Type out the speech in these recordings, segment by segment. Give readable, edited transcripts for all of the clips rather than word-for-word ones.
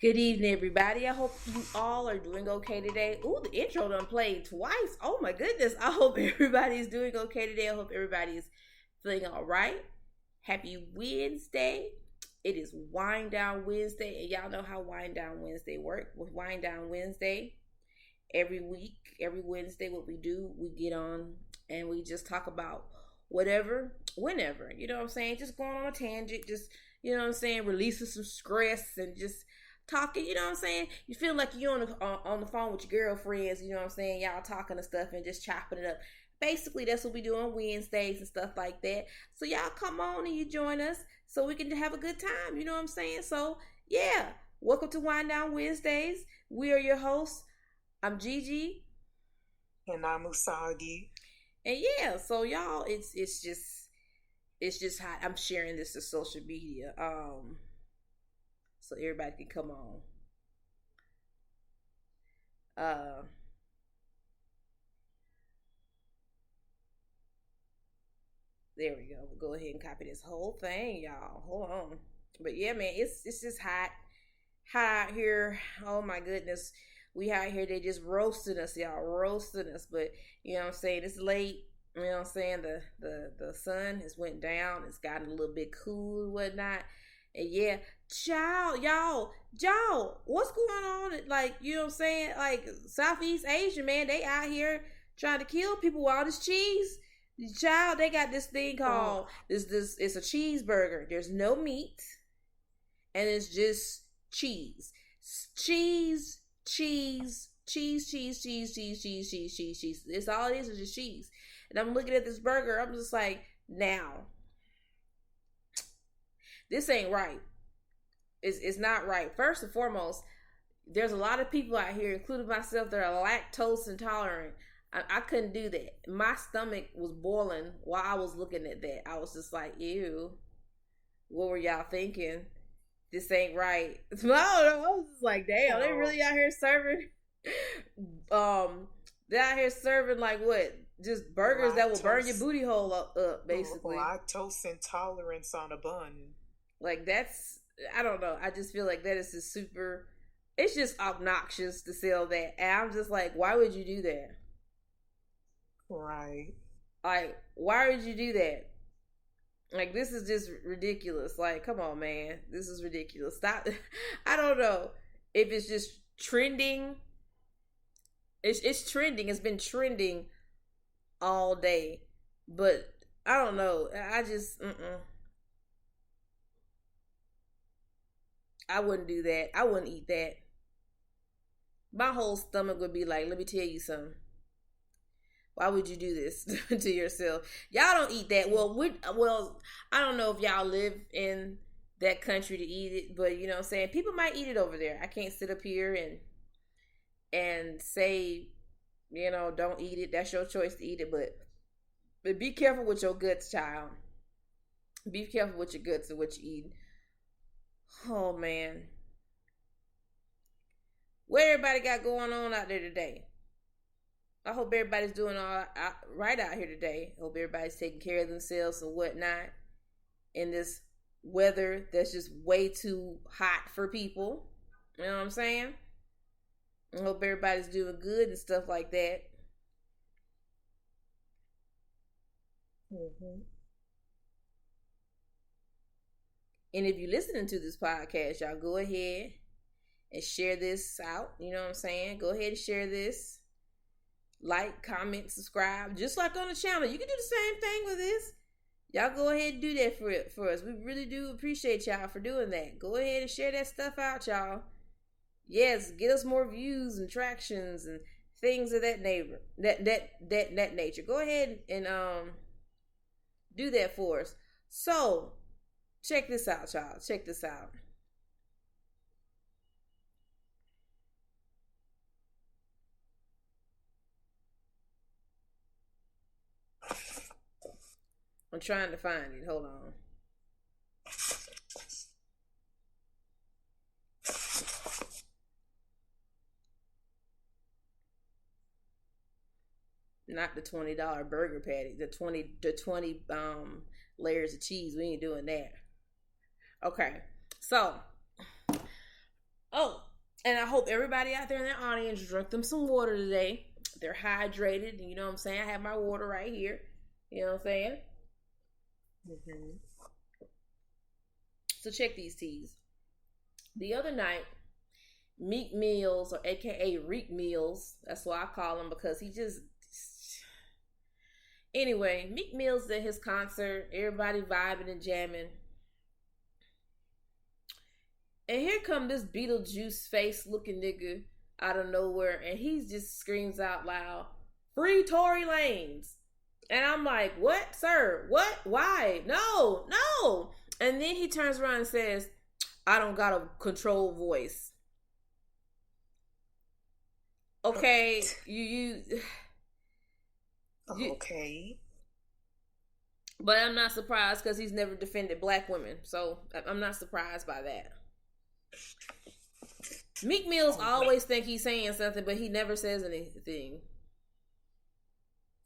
Good evening, everybody. I hope you all are doing okay today. Ooh, the intro done played twice. Oh my goodness. I hope everybody is doing okay today. I hope everybody is feeling all right. Happy Wednesday. It is Wind Down Wednesday, and y'all know how Wind Down Wednesday work. With Wind Down Wednesday, every week, every Wednesday, what we do, we get on and we just talk about whatever, whenever. You know what I'm saying? Just going on a tangent, just, you know what I'm saying, releasing some stress and just talking, you know what I'm saying? You feel like you're on the phone with your girlfriends, you know what I'm saying? Y'all talking and stuff and just chopping it up. Basically, that's what we do on Wednesdays and stuff like that. So y'all come on and you join us so we can have a good time, you know what I'm saying? So yeah, welcome to Wind Down Wednesdays. We are your hosts. I'm Gigi. And I'm Usagi. And yeah, so y'all, it's just hot. I'm sharing this to social media. So everybody can come on. Uh there we go. We'll go ahead and copy this whole thing, y'all. Hold on. But yeah, man, it's just hot. Hot out here. Oh my goodness. We out here, they just roasting us, y'all. Roasting us. But you know what I'm saying? It's late. You know what I'm saying? The sun has went down. It's gotten a little bit cool and whatnot. And yeah, y'all, what's going on? Like, you know what I'm saying? Like Southeast Asia, man, they out here trying to kill people with all this cheese. Child, they got this thing Oh, called this. It's a cheeseburger. There's no meat, and it's just cheese, cheese. It's all it is just cheese. And I'm looking at this burger. I'm just like, now this ain't right. It's not right. First and foremost, there's a lot of people out here, including myself, that are lactose intolerant. I couldn't do that. My stomach was boiling while I was looking at that. I was just like, ew. What were y'all thinking? This ain't right. I don't know. I was just like, damn, they oh, really out here serving they out here serving like what? Just burgers that will burn your lactose, booty hole up basically. lactose intolerance on a bun. Like that's, I don't know. I just feel like that is just super. It's just obnoxious to sell that, and I'm just like, why would you do that? Right. Like, why would you do that? Like, this is just ridiculous. Like, come on, man, this is ridiculous. Stop. I don't know if it's just trending. It's trending. It's been trending all day, but I don't know. I just I wouldn't do that. I wouldn't eat that. My whole stomach would be like, let me tell you something. Why would you do this to yourself? Y'all don't eat that. Well, I don't know if y'all live in that country to eat it, but you know what I'm saying? People might eat it over there. I can't sit up here and say, don't eat it. That's your choice to eat it, but be careful with your guts, child. Be careful with your guts and what you eat. Oh man. What everybody got going on out there today? I hope everybody's doing right out here today. Hope everybody's taking care of themselves and whatnot in this weather that's just way too hot for people. You know what I'm saying? I hope everybody's doing good and stuff like that. Mm-hmm. And if you're listening to this podcast, y'all go ahead and share this out. You know what I'm saying? Go ahead and share this. Like, comment, subscribe. Just like on the channel. You can do the same thing with this. Y'all go ahead and do that for us. We really do appreciate y'all for doing that. Go ahead and share that stuff out, y'all. Yes, get us more views and tractions and things of that neighbor that nature. Go ahead and do that for us. So check this out, y'all. Check this out. I'm trying to find it. Hold on. Not the $20 burger patty. The 20 layers of cheese. We ain't doing that. Okay. So Oh, and I hope everybody out there in the audience drink them some water today. They're hydrated. You know what I'm saying? I have my water right here. You know what I'm saying? Mm-hmm. So check these teas. The other night, Meek Mills, or AKA Reek Mills, that's what I call him because he just. Anyway, Meek Mill's at his concert, everybody vibing and jamming. And here come this Beetlejuice face looking nigga out of nowhere, and he just screams out loud, "Free Tory Lanez." And I'm like, "What, sir? What? Why? No, no." And then he turns around and says, "I don't got a controlled voice." Okay, you Okay. but I'm not surprised because he's never defended black women, so I'm not surprised by that. Meek Mills always think he's saying something, but he never says anything.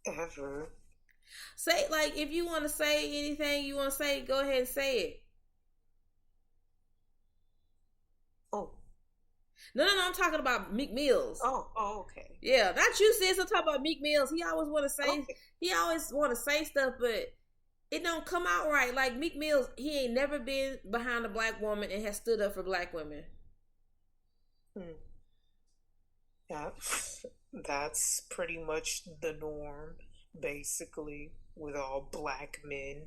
Ever. Say, like, if you want to say anything you want to say, go ahead and say it. Oh. No, I'm talking about Meek Mills. Oh, okay. Yeah, not you, sis. I'm talking about Meek Mills. He always want to say, Okay. he always want to say stuff, but it don't come out right. Like Meek Mills, he ain't never been behind a black woman and has stood up for black women. Yeah, that's pretty much the norm, basically, with all black men.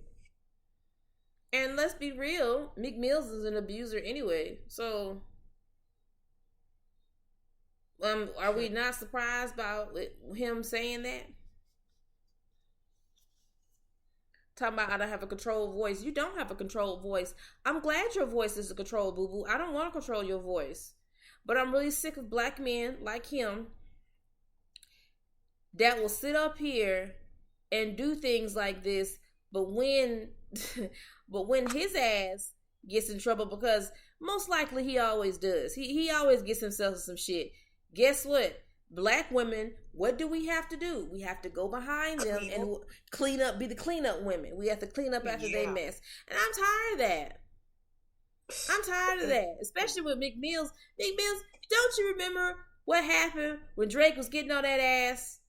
And let's be real, Meek Mills is an abuser anyway. So, are we not surprised by him saying that? Talking about I don't have a controlled voice. You don't have a controlled voice. I'm glad your voice is a controlled, boo boo. I don't want to control your voice. But I'm really sick of black men like him that will sit up here and do things like this, but when his ass gets in trouble, because most likely he always does. He always gets himself in some shit. Guess what? Black women, what do we have to do? We have to go behind them and clean up, be the cleanup women. We have to clean up after they mess. And I'm tired of that. I'm tired of that, especially with Meek Mills. Meek Mills, don't you remember what happened when Drake was getting on that ass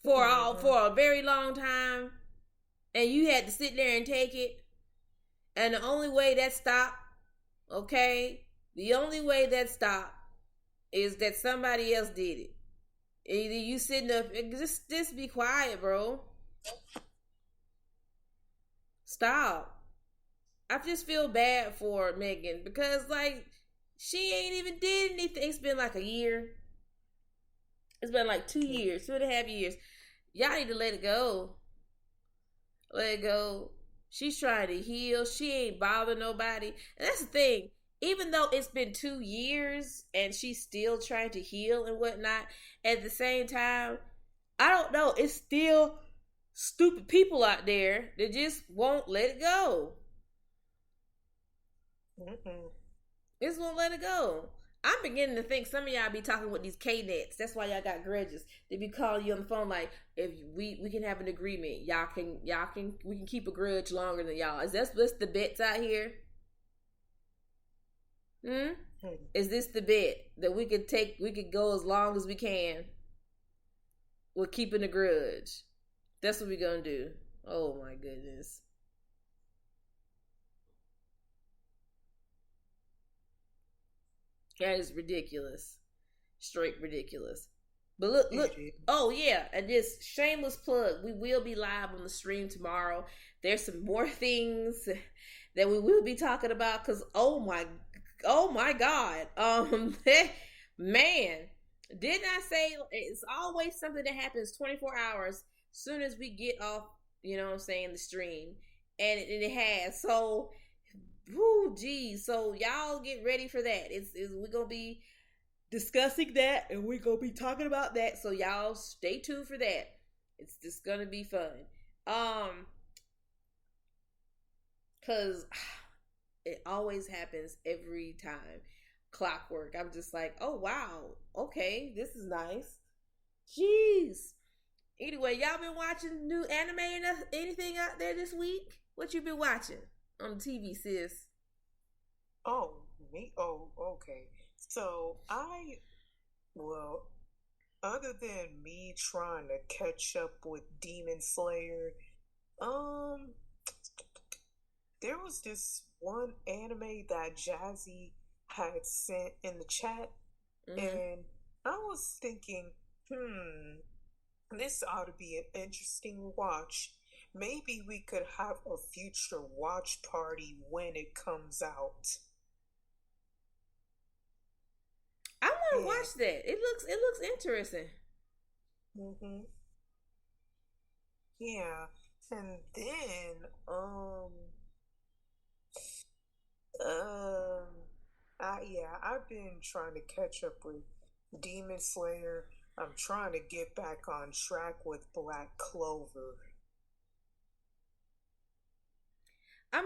for a very long time, and you had to sit there and take it? And the only way that stopped, okay, the only way that stopped is that somebody else did it. Either you sitting up, just be quiet, bro. Stop. I just feel bad for Megan because, like, she ain't even did anything. It's been like a year. It's been like 2 years, 2.5 years. Y'all need to let it go. Let it go. She's trying to heal. She ain't bother nobody. And that's the thing. Even though it's been 2 years and she's still trying to heal and whatnot, at the same time, I don't know. It's still stupid people out there that just won't let it go. Just won't let it go. I'm beginning to think some of y'all be talking with these K-nets. That's why y'all got grudges. They be calling you on the phone like, if we can have an agreement, we can keep a grudge longer than y'all. Is that what's the bets out here? Is this the bet that we could go as long as we can with keeping a grudge? That's what we're gonna do. Oh my goodness. That is ridiculous. Straight ridiculous. But look. Oh yeah, and this shameless plug. We will be live on the stream tomorrow. There's some more things that we will be talking about because oh my God. Man, didn't I say it's always something that happens 24 hours soon as we get off, you know what I'm saying, the stream. And it has. So whoo, geez. So y'all get ready for that. We're gonna be discussing that and we're gonna be talking about that. So y'all stay tuned for that. It's just gonna be fun. Cause it always happens every time. Clockwork. I'm just like, oh wow, okay, this is nice. Jeez. Anyway, y'all been watching new anime and anything out there this week? What you been watching on TV, sis? Oh, Me? Oh, okay. So well, other than me trying to catch up with Demon Slayer, um, there was this one anime that Jazzy had sent in the chat, Mm-hmm. and I was thinking, this ought to be an interesting watch. Maybe we could have a future watch party when it comes out. I want to Yeah. watch that. It looks interesting. Mm-hmm. Yeah. And then, um, I've been trying to catch up with Demon Slayer. I'm trying to get back on track with Black Clover. Man,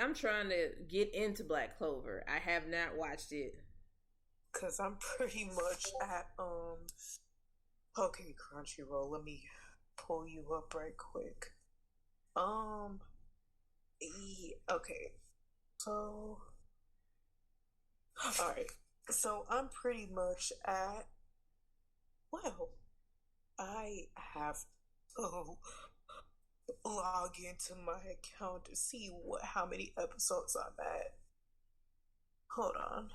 I'm trying to get into Black Clover. I have not watched it. cause I'm pretty much at okay, Crunchyroll, let me pull you up right quick. Um okay. So alright. So I'm pretty much at well, I have to log into my account to see how many episodes I'm at. Hold on.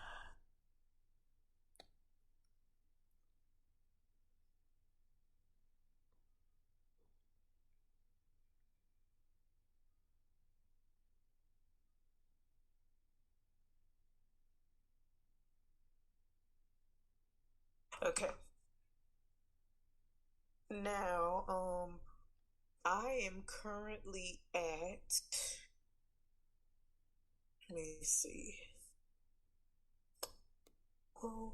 Okay. Now, I am currently at let me see. Oh,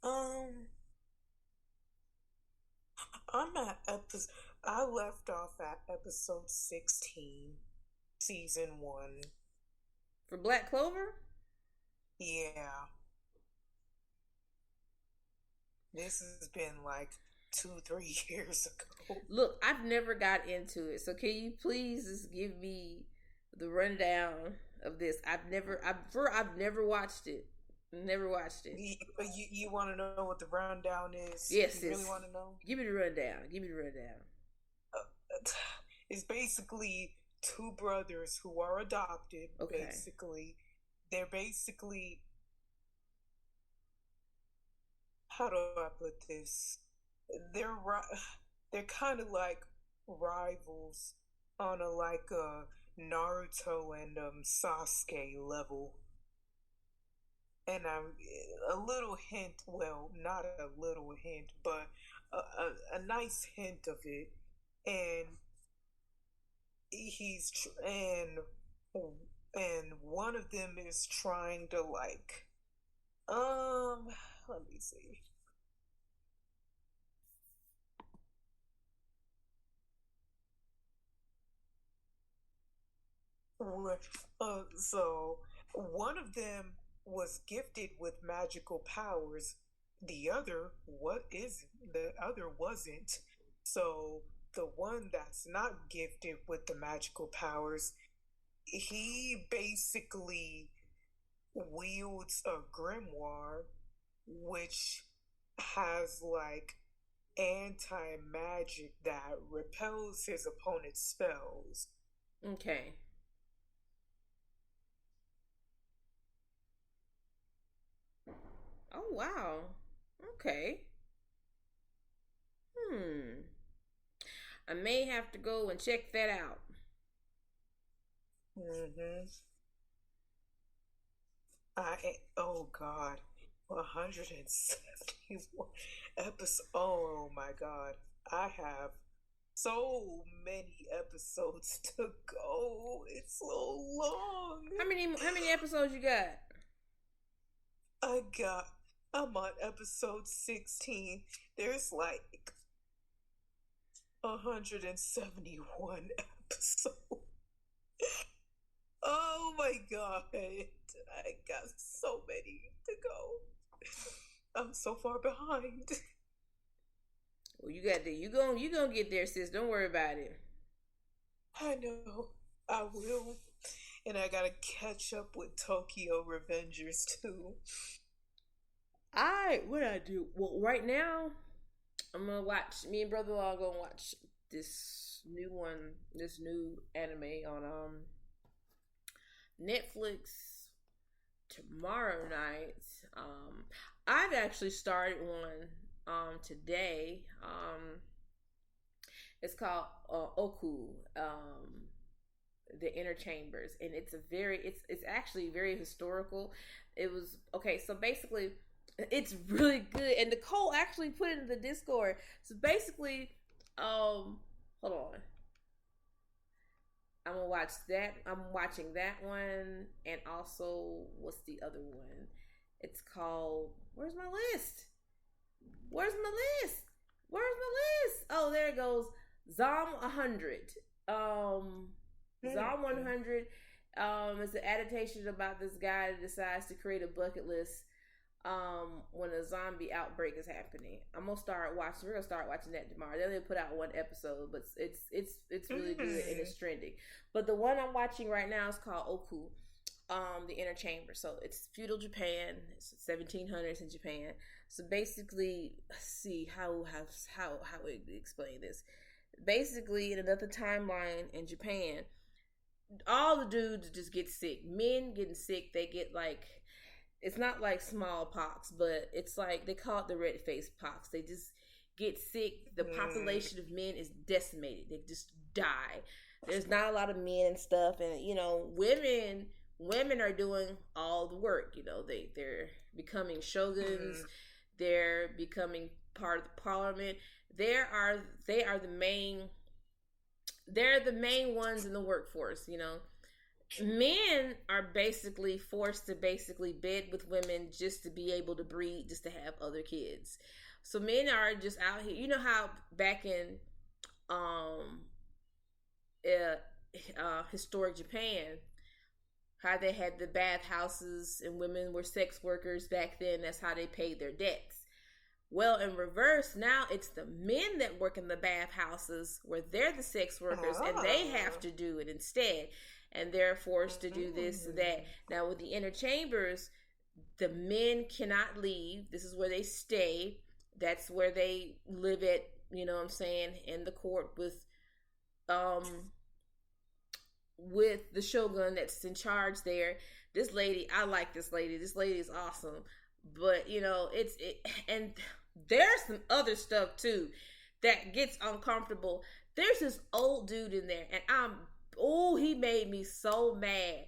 um, I'm at episode. I left off at episode 16, season one. For Black Clover? Yeah, this has been like 2, 3 years ago. Look, I've never got into it. So can you please just give me the rundown of this? I've never watched it. Never watched it. You want to know what the rundown is? Yes, You really sis. want to know? Give me the rundown. Give me the rundown. It's basically two brothers who are adopted. Okay. Basically, they're basically how do I put this? They're they're kind of like rivals on a like a Naruto and Sasuke level. And I'm a little hint, well, not a little hint, but a nice hint of it. And he's and one of them is trying to like um let me see. So one of them was gifted with magical powers. The other wasn't. So the one that's not gifted with the magical powers, he basically wields a grimoire which has like anti magic that repels his opponent's spells. Okay. Oh wow. Okay. Hmm. I may have to go and check that out. Mm-hmm. Oh God, 171 episodes. Oh my God, I have so many episodes to go. It's so long. How many episodes you got? I got. I'm on episode 16. There's like 171 episodes. Oh my God, I got so many to go. I'm so far behind. Well, you got there. You gonna get there, sis. Don't worry about it. I know. I will. And I gotta catch up with Tokyo Revengers too. What I do? Well, right now I'm gonna watch. Me and brother-in-law are gonna watch this new one, this new anime on Netflix tomorrow night. I've actually started one today. It's called Oku. The Inner Chambers, and it's actually very historical. It was okay. So basically, it's really good, and Nicole actually put it in the Discord. So basically, hold on. I'm gonna watch that. I'm watching that one, and also what's the other one? It's called. Where's my list? Where's my list? Where's my list? Oh, there it goes. Zom 100. Zom 100 is an adaptation about this guy that decides to create a bucket list when a zombie outbreak is happening. I'm gonna start watching. We're gonna start watching that tomorrow. They only put out one episode, but it's really good and it's trending. But the one I'm watching right now is called Oku, the Inner Chamber. So it's feudal Japan. It's 1700s in Japan. So basically, see how we explain this. Basically, in another timeline in Japan, all the dudes just get sick. Men getting sick, they get like, it's not like smallpox, but it's like they call it the red face pox. They just get sick. The population of men is decimated. They just die. There's not a lot of men and stuff, and women are doing all the work. They're becoming shoguns. They're becoming part of the parliament. They are the main. They're the main ones in the workforce. Men are basically forced to basically bed with women just to be able to breed, just to have other kids. So men are just out here. You know how back in historic Japan, how they had the bathhouses and women were sex workers back then. That's how they paid their debts. Well, in reverse, now it's the men that work in the bathhouses where they're the sex workers and they have to do it instead. And they're forced to do this and that. Now, with the inner chambers, the men cannot leave. This is where they stay. That's where they live at, you know what I'm saying, in the court with the shogun that's in charge there. This lady, I like this lady. This lady is awesome. But, and there's some other stuff too that gets uncomfortable. There's this old dude in there, and he made me so mad.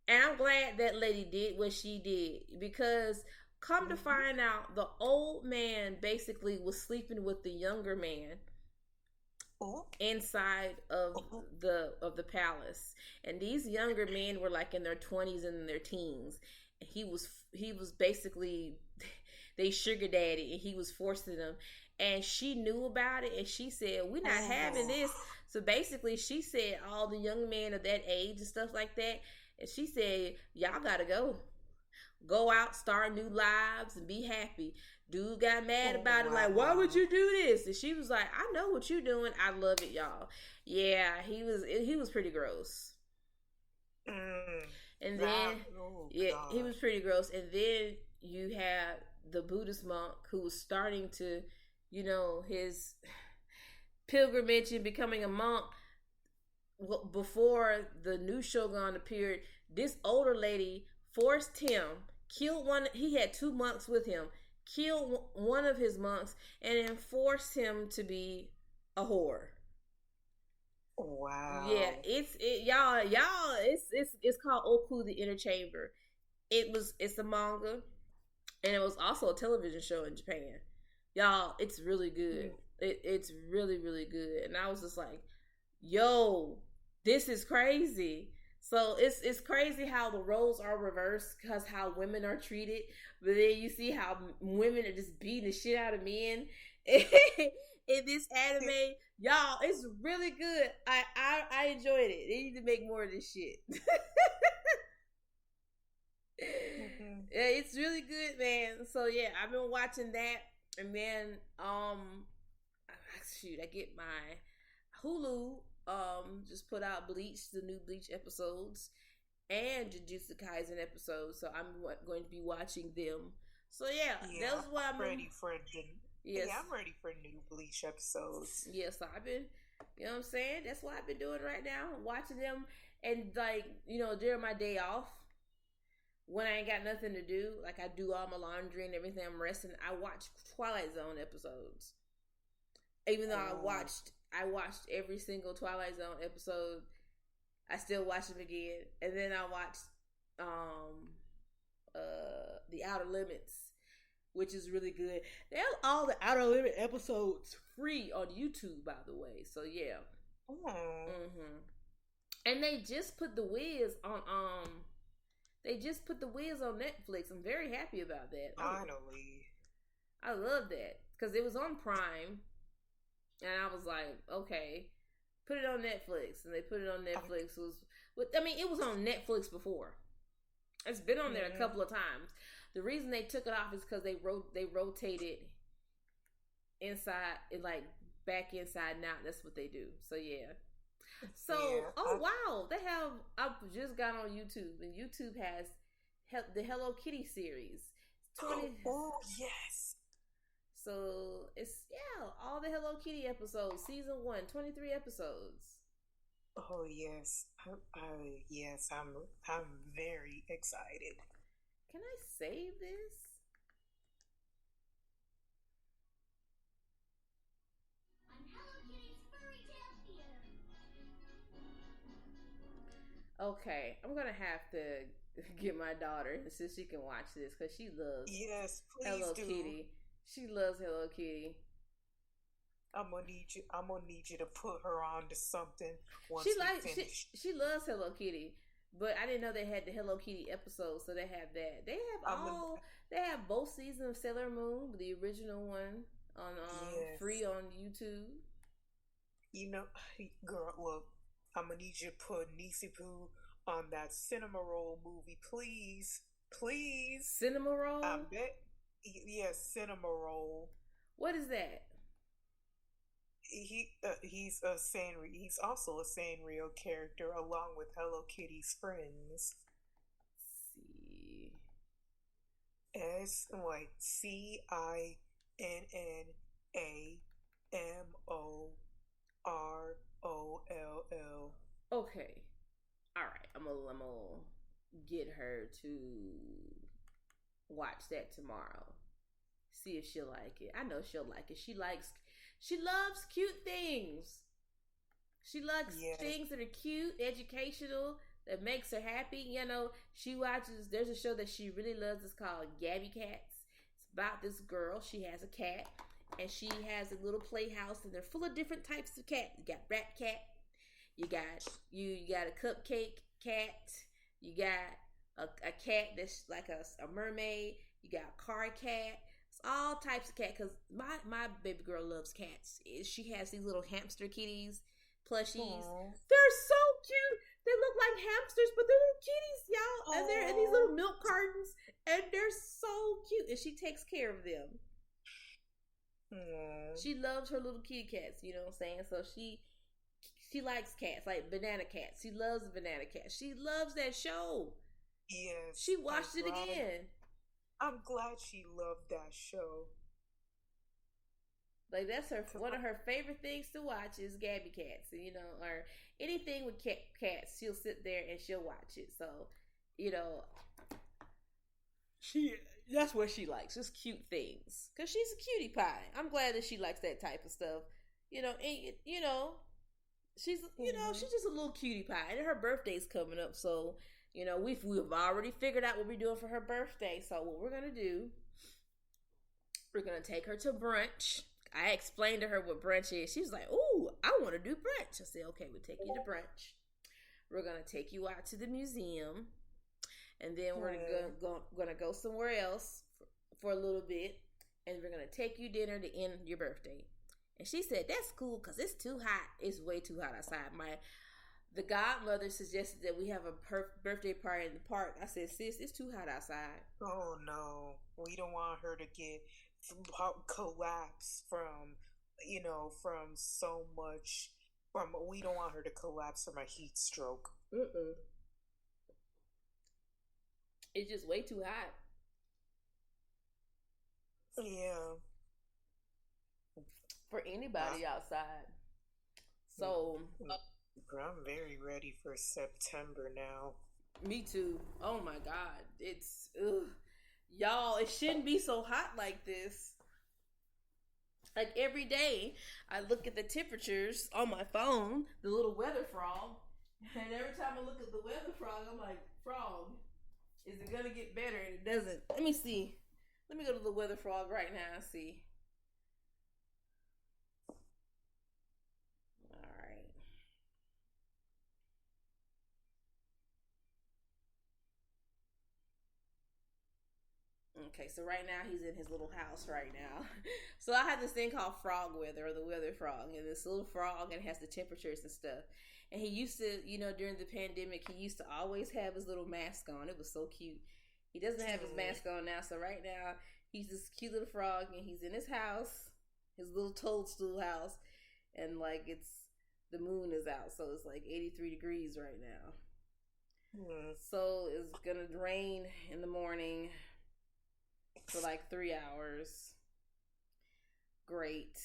And I'm glad that lady did what she did, because come to find out, the old man basically was sleeping with the younger man inside of the palace. And these younger men were like in their 20s and their teens. He was basically they sugar daddy, and he was forcing them, and she knew about it, and she said, we're not having this. So basically she said all the young men of that age and stuff like that, and she said, y'all gotta go out, start new lives, and be happy. Dude got mad about it, like, why would you do this? And she was like, I know what you're doing. I love it, y'all. Yeah, he was pretty gross. And then, he was pretty gross. And then you had the Buddhist monk who was starting to, his pilgrimage and becoming a monk. Before the new shogun appeared, this older lady forced him, killed one. He had 2 monks with him, killed one of his monks, and then forced him to be a whore. Wow. Yeah, it's called Oku the Inner Chamber. It's a manga, and it was also a television show in Japan. Y'all, it's really good. It's really, really good. And I was just like, yo, this is crazy. So it's crazy how the roles are reversed, because how women are treated, but then you see how women are just beating the shit out of men in this anime. Y'all, it's really good. I enjoyed it. They need to make more of this shit. Yeah, it's really good, man. So yeah, I've been watching that, and then I get my Hulu just put out Bleach, the new Bleach episodes, and Jujutsu Kaisen episodes, so I'm going to be watching them. So yeah, Yeah, that's what I'm I'm. ready for the. Yeah, Yes, I'm ready for new Bleach episodes. yes, I've been. You know what I'm saying? That's what I've been doing right now, watching them, and like during my day off when I ain't got nothing to do, like I do all my laundry and everything. I'm resting. I watch Twilight Zone episodes, even though Oh, I watched every single Twilight Zone episode. I still watch them again, and then I watched um The Outer Limits, which is really good. They have all the Outer Limit episodes free on YouTube, by the way. So yeah. oh, Mm-hmm. And they just put the Wiz on they just put the Wiz on Netflix. I'm very happy about that. Oh, finally. I love that because it was on Prime, and I was like, okay, put it on Netflix, and they put it on I, Netflix. I mean, it was on Netflix before. It's been on there a mm, couple of times. The reason they took it off is because they rotated inside and like back inside and out. That's what they do. So yeah. So yeah, oh wow, they have. I just got on YouTube, and YouTube has the Hello Kitty series. 20. oh yes. So it's all the Hello Kitty episodes, season 1, 23 episodes. Oh yes. Yes. I'm very excited. Can I save this? Okay, I'm gonna have to get my daughter so she can watch this because she loves Yes, please Hello do. Kitty. She loves Hello Kitty. I'm gonna need you. I'm gonna need you to put her on to something She once we like finish. she loves Hello Kitty, but I didn't know they had the Hello Kitty episode, so they have that. I'm gonna. They have both seasons of Sailor Moon, the original one on free Yes. on YouTube. You know, girl. Look, I'm gonna need you to put Nisi Poo on that cinema roll movie, please, please. Cinema I Roll. bet. Yes, cinema roll. What is that? He's a Sanrio. He's also a Sanrio character along with Hello Kitty's friends. Let's see. S like CINNAMOROLL. Okay. All right. I'm gonna get her to watch that tomorrow. See if she'll like it. I know she'll like it. She loves cute things. She likes Yes. things that are cute, educational, that makes her happy. She watches. There's a show that she really loves. It's called Gabby Cats. It's about this girl. She has a cat, and she has a little playhouse, and they're full of different types of cats. You got rat cat. You got a cupcake cat. You got a cat that's like a mermaid. You got a car cat. It's all types of cat because my baby girl loves cats. She has these little hamster kitties, plushies. Aww. They're so cute. They look like hamsters, but they're little kitties, y'all. And they're in these Aww. little milk cartons, and they're so cute. And she takes care of them. Aww. She loves her little kitty cats. You know what I'm saying? So she likes cats, like banana cats. She loves banana cats. She loves that show. Yes. She watched it again. I'm glad she loved that show. Like that's her Cause one of her favorite things to watch is Gabby Cats, or anything with cats. She'll sit there and she'll watch it. So, you know, she that's what she likes, just cute things. Cause she's a cutie pie. I'm glad that she likes that type of stuff. And she's mm-hmm. she's just a little cutie pie, and her birthday's coming up. So, we've already figured out what we're doing for her birthday. So what we're gonna do, we're gonna take her to brunch. I explained to her what brunch is. She was like, "Ooh, I want to do brunch." I said, "Okay, we'll take you to brunch. We're gonna take you out to the museum, and then we're gonna go somewhere else for a little bit, and we're gonna take you dinner to end your birthday." And she said, "That's cool because it's too hot. It's way too hot outside." The godmother suggested that we have a birthday party in the park. I said, "Sis, it's too hot outside." Oh no, we don't want her to get collapse from so much. We don't want her to collapse from a heat stroke. Mm-mm. It's just way too hot Yeah. for I, anybody outside. So, I'm very ready for September now. me too. Oh my God. It's, ugh. Y'all, it shouldn't be so hot like this. Like every day, I look at the temperatures on my phone, the little weather frog, and every time I look at the weather frog, I'm like, frog, is it gonna get better? And it doesn't. Let me see. Let me go to the weather frog right now and see. All right. Okay, so right now he's in his little house right now. So I have this thing called frog weather or the weather frog, and this little frog and it has the temperatures and stuff. And he used to, during the pandemic, he used to always have his little mask on. It was so cute. He doesn't have his mask on now, so right now he's this cute little frog and he's in his house, his little toadstool house, and like it's the moon is out, so it's like 83 degrees right now. Mm. So it's gonna rain in the morning for like 3 hours. Great.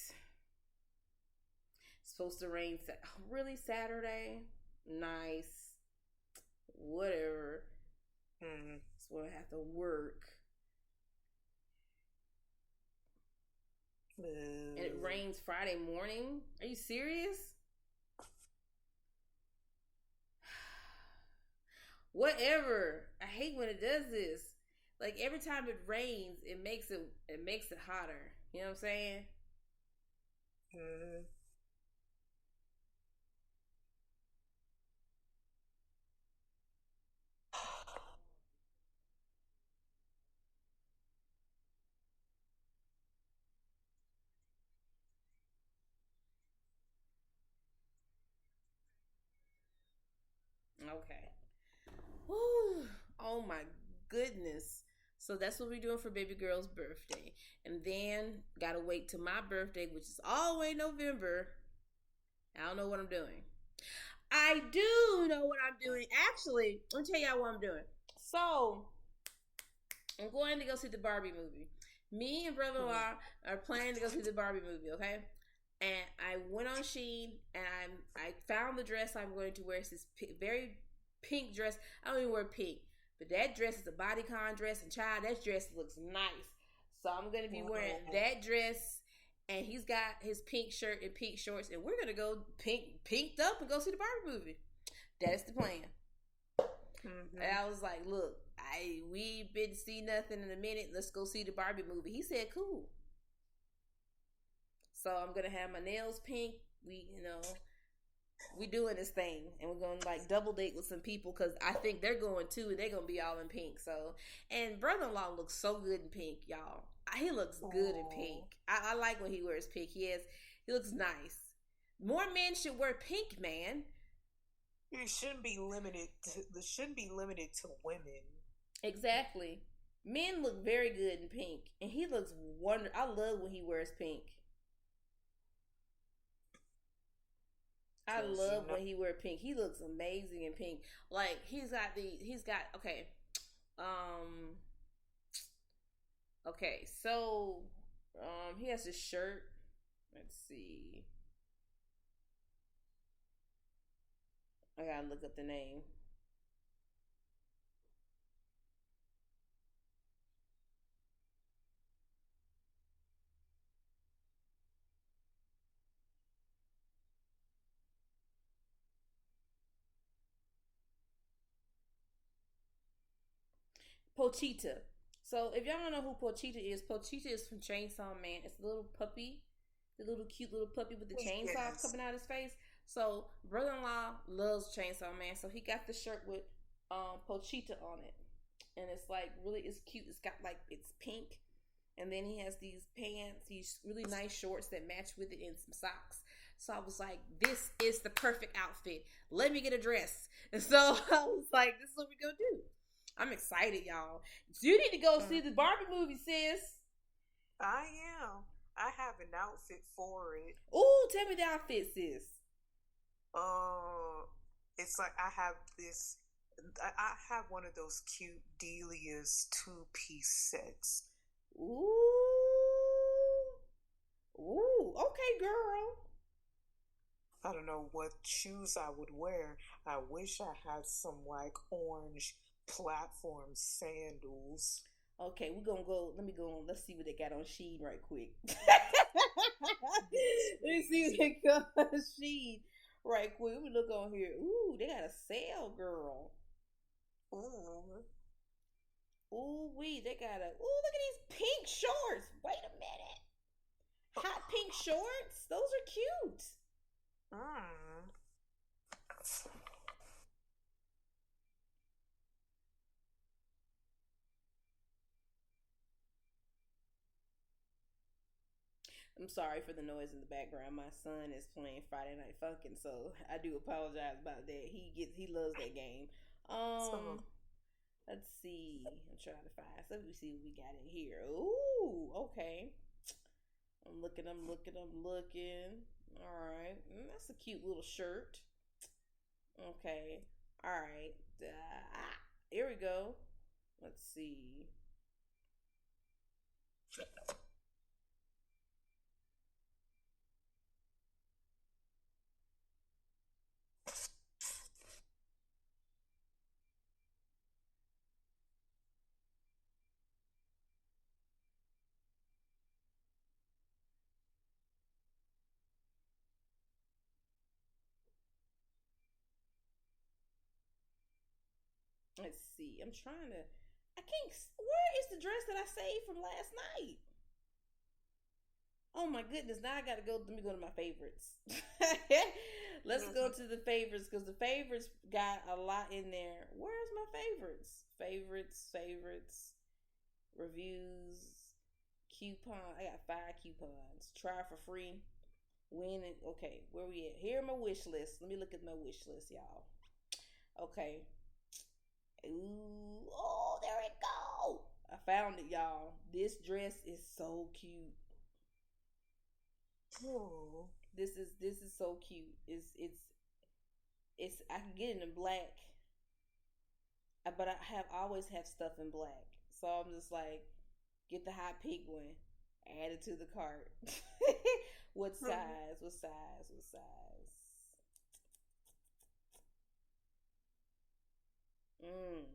It's supposed to rain. Really, Saturday? Nice. Whatever. Mm. That's when I have to work. And it rains Friday morning? Are you serious? Whatever. I hate when it does this. Like every time it rains, it makes it hotter. You know what I'm saying? Mm. Okay. Whew. Oh my goodness. So that's what we're doing for baby girl's birthday. And then gotta wait till my birthday, which is all the way November. I don't know what I'm doing. I do know what I'm doing. Actually, let me tell y'all what I'm doing. So I'm going to go see the Barbie movie. Me and brother-in-law are planning to go see the Barbie movie, okay? And I went on Shein and I found the dress I'm going to wear. It's this very pink dress. I don't even wear pink, but that dress is a bodycon dress, and child, that dress looks nice. So I'm going to be wearing that dress, and he's got his pink shirt and pink shorts, and we're going to go pinked up and go see the Barbie movie. That's the plan. Mm-hmm. And I was like, look, we been see nothing in a minute. Let's go see the Barbie movie. He said, cool. So I'm gonna have my nails pink. We doing this thing, and we're gonna like double date with some people because I think they're going too, and they're gonna be all in pink. So, and brother-in-law looks so good in pink, y'all. He looks good in pink. I like when he wears pink. He looks nice. More men should wear pink, man. It shouldn't be limited. This shouldn't be limited to women. Exactly. Men look very good in pink, and he looks wonderful. I love when he wears pink. I love when he wear pink. He looks amazing in pink. Like okay. Um okay, so he has a shirt. Let's see. I gotta look up the name. Pochita. So if y'all don't know who Pochita is from Chainsaw Man. It's a little puppy, the little cute little puppy with the chainsaw coming out of his face. So brother-in-law loves Chainsaw Man, so he got the shirt with Pochita on it, and it's like it's cute. It's got like it's pink, and then he has these pants, these really nice shorts that match with it, and some socks. So I was like, this is the perfect outfit. Let me get a dress. And so I was like, this is what we're gonna do. I'm excited, y'all. So you need to go see the Barbie movie, sis. I am. I have an outfit for it. Ooh, tell me the outfit, sis. It's like I have this I have one of those cute Delia's two-piece sets. Ooh. Ooh. Okay, girl. I don't know what shoes I would wear. I wish I had some like orange platform sandals. Okay, we're gonna go. Let me go on. Let's see what they got on Shein right quick. Let Yes, me see please. what they got on Shein right quick. We look on here. Ooh, they got a sale, girl. Ooh. Ooh, they got a. Ooh, look at these pink shorts. Wait a minute. Hot pink shorts. Those are cute. Mm. I'm sorry for the noise in the background. My son is playing Friday Night Funkin', so I do apologize about that. He loves that game. So, Um, let's see. I'm trying to find. So let me see what we got in here. Ooh, okay. I'm looking. I'm looking. I'm looking. All right, that's a cute little shirt. Okay. All right. Here we go. Let's see. Let's see. I'm trying to. I can't. Where is the dress that I saved from last night? Oh my goodness! Now I gotta go. Let me go to my favorites. Let's go mhm. to the favorites because the favorites got a lot in there. Where's my favorites? Favorites, reviews, coupon. I got 5 coupons. Try for free. Win it. Okay, where we at? Here my wish list. Let me look at my wish list, y'all. Okay. Ooh, oh, there it go. I found it, y'all. This dress is so cute. Ooh. This is so cute. It's I can get it in black, but I have always have stuff in black. So I'm just like, get the hot pink one, add it to the cart. What Mhm. size? What size? What size? Mm.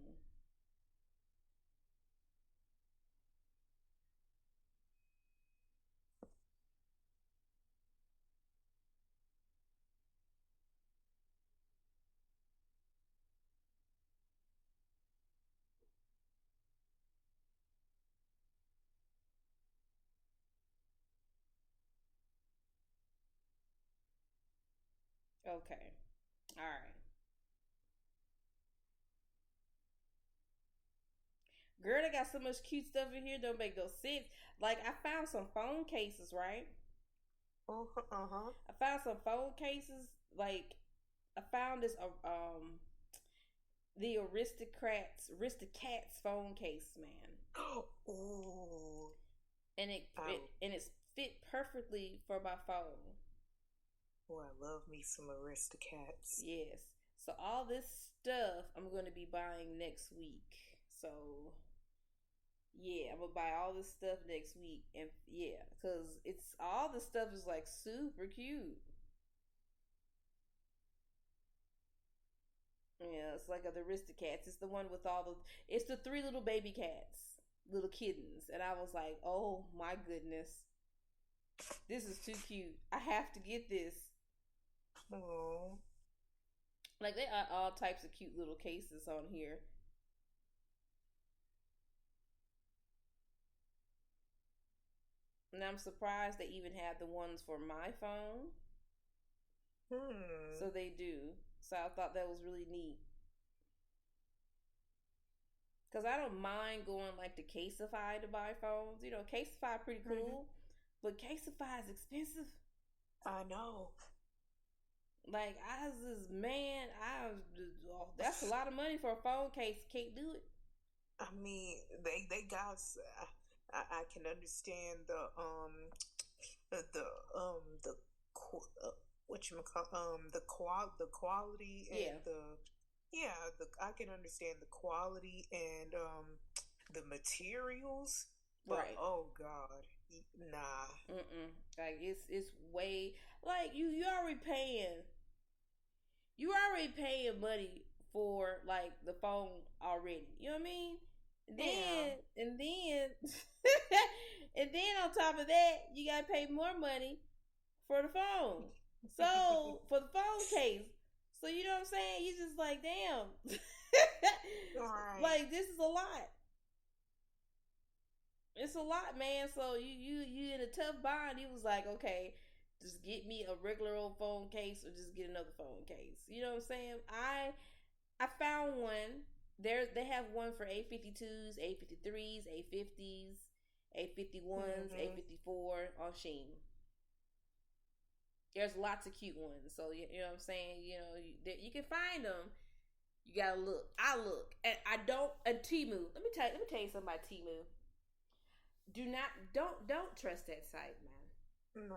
Okay. All right. Girl, they got so much cute stuff in here. Don't make no sense. Like I found some phone cases, right? Uh-huh. Uh-huh. I found some phone cases. Like I found this the Aristocats phone case, man, Ooh. and I, and it's fit perfectly for my phone. oh, I love me some Aristocats. Yes. So all this stuff I'm going to be buying next week. So yeah, I'm gonna buy all this stuff next week, and yeah, cause it's all the stuff is like super cute. Yeah, it's like the Aristocats. It's the one with all the. It's the 3 little baby cats, little kittens, and I was like, oh my goodness, this is too cute. I have to get this. Oh. Like they are all types of cute little cases on here, and I'm surprised they even have the ones for my phone. Hmm. So they do. So I thought that was really neat. Cause I don't mind going like to Caseify to buy phones. You know, Caseify pretty Mm-hmm. cool, but Caseify is expensive. I know. Like I was just man, oh, that's a lot of money for a phone case. Can't do it. I mean, they got. I can understand the what you call the quality Yeah, and the Yeah, I can understand the quality and the materials, but Right. oh God, nah. Mm-mm. Like it's way like you already paying money for like the phone already. You know what I mean? And Yeah. then and then and then on top of that, you gotta pay more money for the phone. So for the phone case. So you know what I'm saying? You just like, damn. All right. Like this is a lot. It's a lot, man. So you in a tough bind. He was like, okay, just get me a regular old phone case or just get another phone case. You know what I'm saying? I found one. They have one for A52s, A53s, A50s, A51s, Mm-hmm. A54 on Sheen. There's lots of cute ones. So you know what I'm saying? You can find them. You gotta look. I look, and I don't. And Timu. Let me tell you something about Timu. Do not don't trust that site, man. No.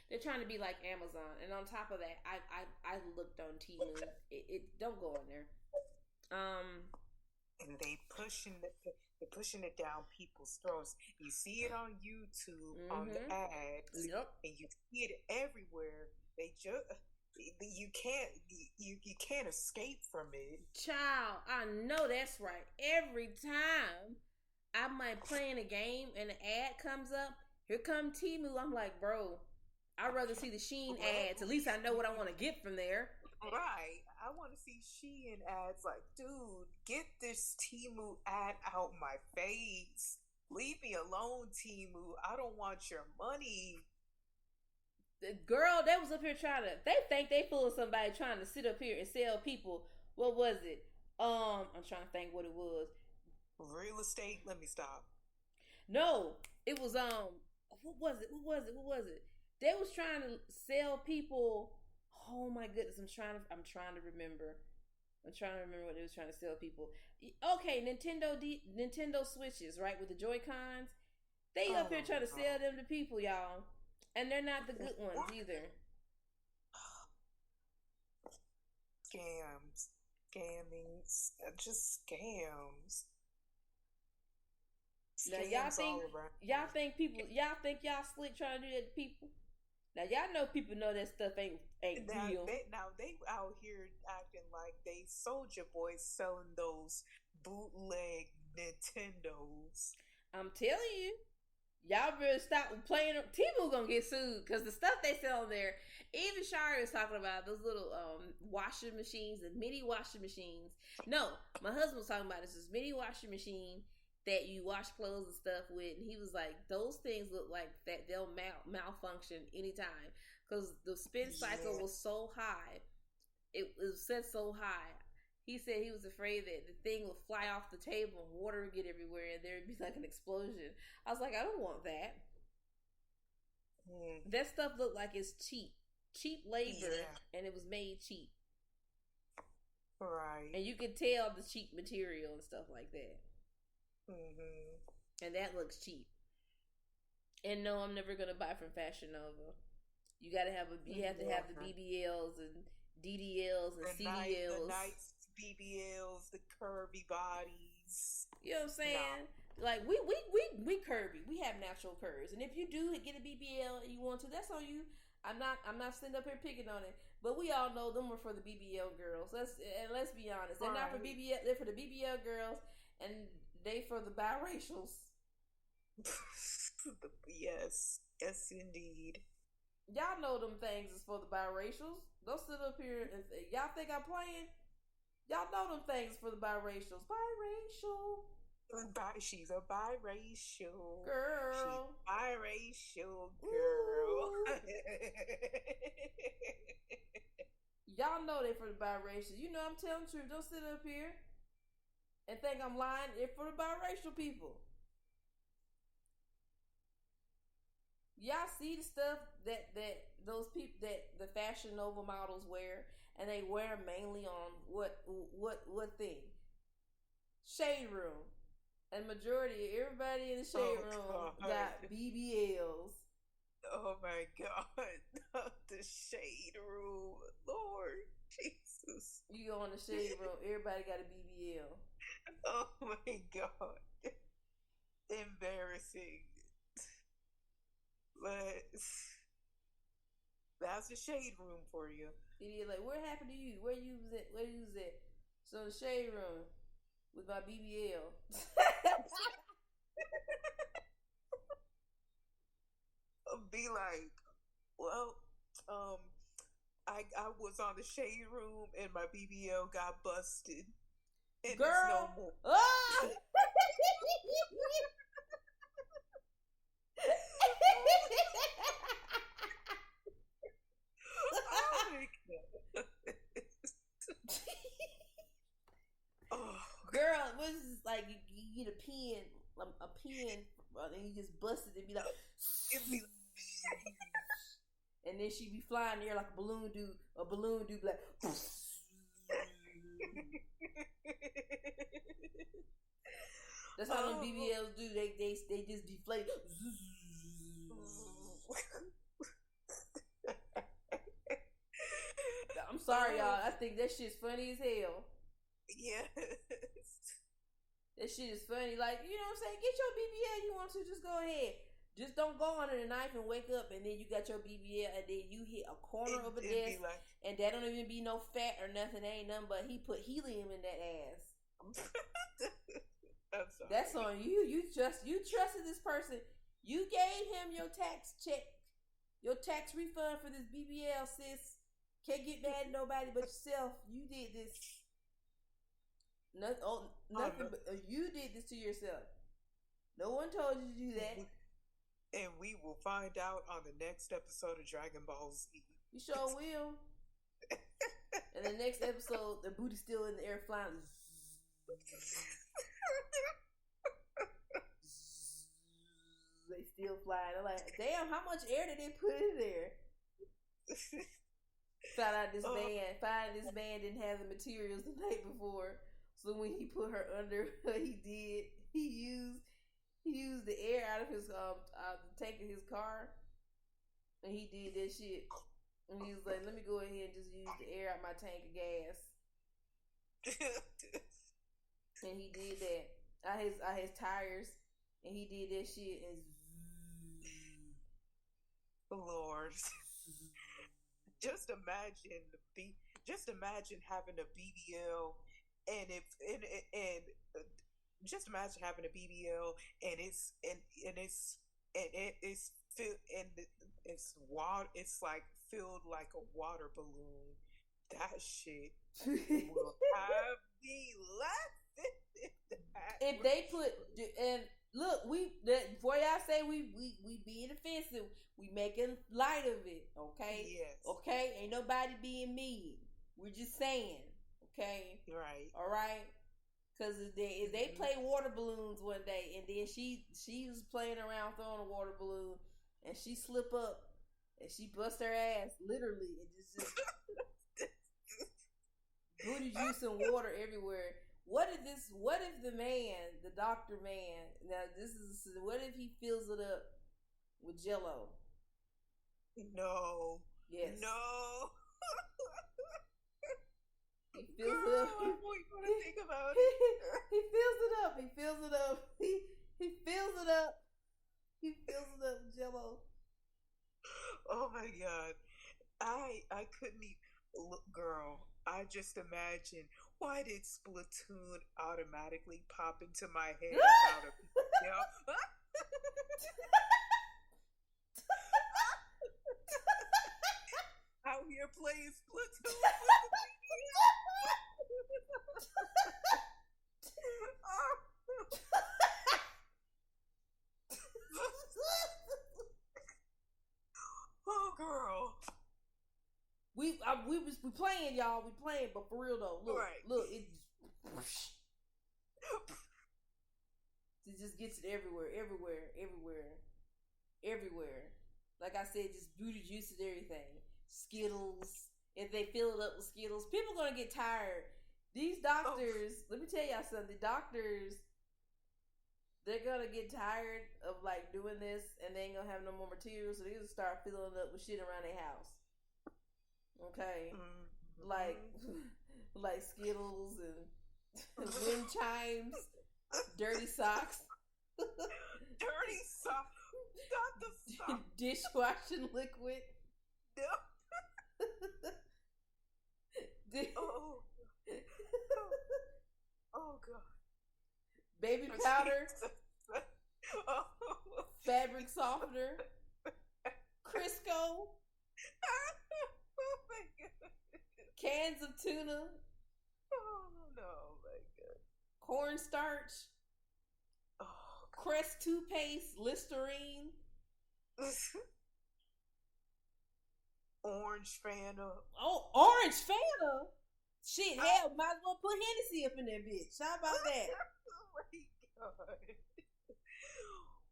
They're trying to be like Amazon, and on top of that, I looked on Timu. It don't go on there. Um, And they're pushing it down people's throats. You see it on YouTube on the mm-hmm. ads, Yep. and you see it everywhere. They just you can't escape from it. Child, I know that's right. Every time I might playing a game and an ad comes up, here come Timu. I'm like, bro, I'd rather see the Sheen What? ads. At least I know what I want to get from there. Right. I want to see Shein ads like, dude, get this Timu ad out my face. Leave me alone, Timu. I don't want your money. The girl that was up here trying to, they think they fooling somebody trying to sit up here and sell people. What was it? I'm trying to think what it was. Real estate, let me stop. No, it was what was it? What was it? What was it? They was trying to sell people. Oh my goodness, I'm trying to remember. I'm trying to remember what they was trying to sell people. Okay, Nintendo Switches, right, with the Joy Cons. They up here Oh trying to sell no. them to people, y'all, and they're not the good ones What? either. Scams. Scammings. Just scams. Now y'all Scams think all around. y'all slick trying to do that to people. Now y'all know people know that stuff ain't real. Now they out here acting like they soldier boys selling those bootleg Nintendos. I'm telling you, y'all better stop playing. Timu gonna get sued because the stuff they sell on there. Even Shari was talking about those little washing machines, the mini washing machines. No, my husband was talking about this mini washing machine that you wash clothes and stuff with, and he was like, those things look like that they'll malfunction anytime because the spin cycle Yeah. was so high. It was set so high. He said he was afraid that the thing would fly off the table and water would get everywhere and there'd be like an explosion. I was like, I don't want that. Mm. That stuff looked like it's cheap labor, Yeah. and it was made cheap, Right. and you could tell the cheap material and stuff like that, Mm-hmm. and that looks cheap. And no, I'm never gonna buy from Fashion Nova. You have to Yeah. have the BBLs and DDLs and The CDLs. nice BBLs, the curvy bodies. You know what I'm No. saying? Like we curvy. We have natural curves, and if you do get a BBL and you want to, that's on you. I'm not sitting up here picking on it, but we all know them are for the BBL girls. Let's be honest. They're not for Right. BBL. They're for the BBL girls, and they for the biracials. Yes. Yes, indeed. Y'all know them things is for the biracials. Don't sit up here and y'all think I'm playing. Y'all know them things for the biracials. Biracial She's a biracial. She's girl. a biracial girl. Ooh. Y'all know they for the biracial. You know I'm telling the truth. Don't sit up here and think I'm lying. They're for the biracial people. Y'all see the stuff that those people that the Fashion Nova models wear, and they wear mainly on what thing? Shade room. And majority of everybody in the shade room Oh got God. BBLs. Oh my God. The shade room. Lord Jesus. You go in the shade room, everybody got a BBL. Oh my god. Embarrassing. But that's the shade room for you. It is like, what happened to you? Where you was at? Where you was at? So the shade room with my BBL. Be like, well, I was on the shade room and my BBL got busted. And Girl, it's no more. Oh! Oh my god. Oh, girl, it was just like you get a pen, and you just bust it and be like, and then she be flying there like a balloon dude like. That's how them BBLs do. They just deflate. I'm sorry, y'all. I think that shit's funny as hell. Yes. That shit is funny. Like, you know what I'm saying? Get your BBL. You want to, just go ahead. Just don't go under the knife and wake up and then you got your BBL and then you hit a corner of a desk like, and that don't even be no fat or nothing. There ain't nothing but he put helium in that ass. I'm sorry. That's on you. You trusted this person. You gave him your tax check, your tax refund for this BBL, sis. Can't get mad at nobody but yourself. You did this. Nothing but you did this to yourself. No one told you to do that. And we will find out on the next episode of Dragon Ball Z. You sure will. And the next episode, the booty's still in the air flying. They still flying. I'm like, damn, how much air did they put in there? Found out this man didn't have the materials the night before. So when he put her under, he used the air out of his the tank of his car, and he did that shit. And he was like, "Let me go ahead and just use the air out my tank of gas." And he did that out his tires, and he did that shit. And Lord, just imagine having a BBL. Just imagine having a BBL and it's water. It's like filled like a water balloon. That shit will have me laughing. If they put and look, before y'all say we being offensive, we making light of it. Okay, yes, okay. Ain't nobody being mean. We're just saying. Okay. Right. All right. Because if they play water balloons one day, and then she was playing around throwing a water balloon, and she slip up, and she bust her ass literally, and just booty juice and water everywhere. What if the man, the doctor man, now what if he fills it up with Jello? No. Yes. No. He fills it up. I'm going to think about it. He fills it up. He fills it up. He fills it up. He fills it up with Jello. Oh my god. I couldn't even look, girl. I just imagine, why did Splatoon automatically pop into my head about a BBL? Out here playing Splatoon. Oh, girl. We playing, y'all. We playing, but for real though, look, right. Look, it just gets it everywhere. Like I said, just booty juice and everything. Skittles. If they fill it up with Skittles, people gonna get tired. These doctors, let me tell y'all something. The doctors, they're gonna get tired of like doing this, and they ain't gonna have no more materials, so they're gonna start filling it up with shit around their house. Okay, like like Skittles and wind chimes, dirty socks, Dirty socks. Not the socks. dishwashing liquid. Oh. Oh God. Baby powder, Oh. fabric softener, Crisco, Oh my God. cans of tuna, Oh no, my God. cornstarch, Oh Crest toothpaste, Listerine, Orange Fanta. oh, orange Fanta. Shit, hell, might as well put Hennessy up in that bitch. How about that? Oh my God.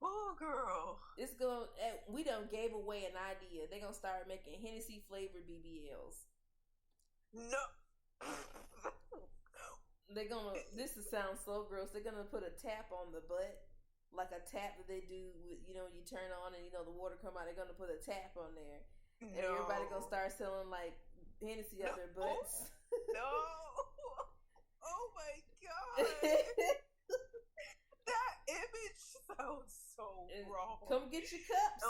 Oh girl. It's gonna. We done gave away an idea. They're gonna start making Hennessy flavored BBLs. No. They're gonna. This sounds so gross. They're gonna put a tap on the butt, like a tap that they do with, you turn on and the water come out. They're gonna put a tap on there, and everybody gonna start selling like Hennessy out their butts. No. Oh my God. That image sounds so wrong. Come get your cups.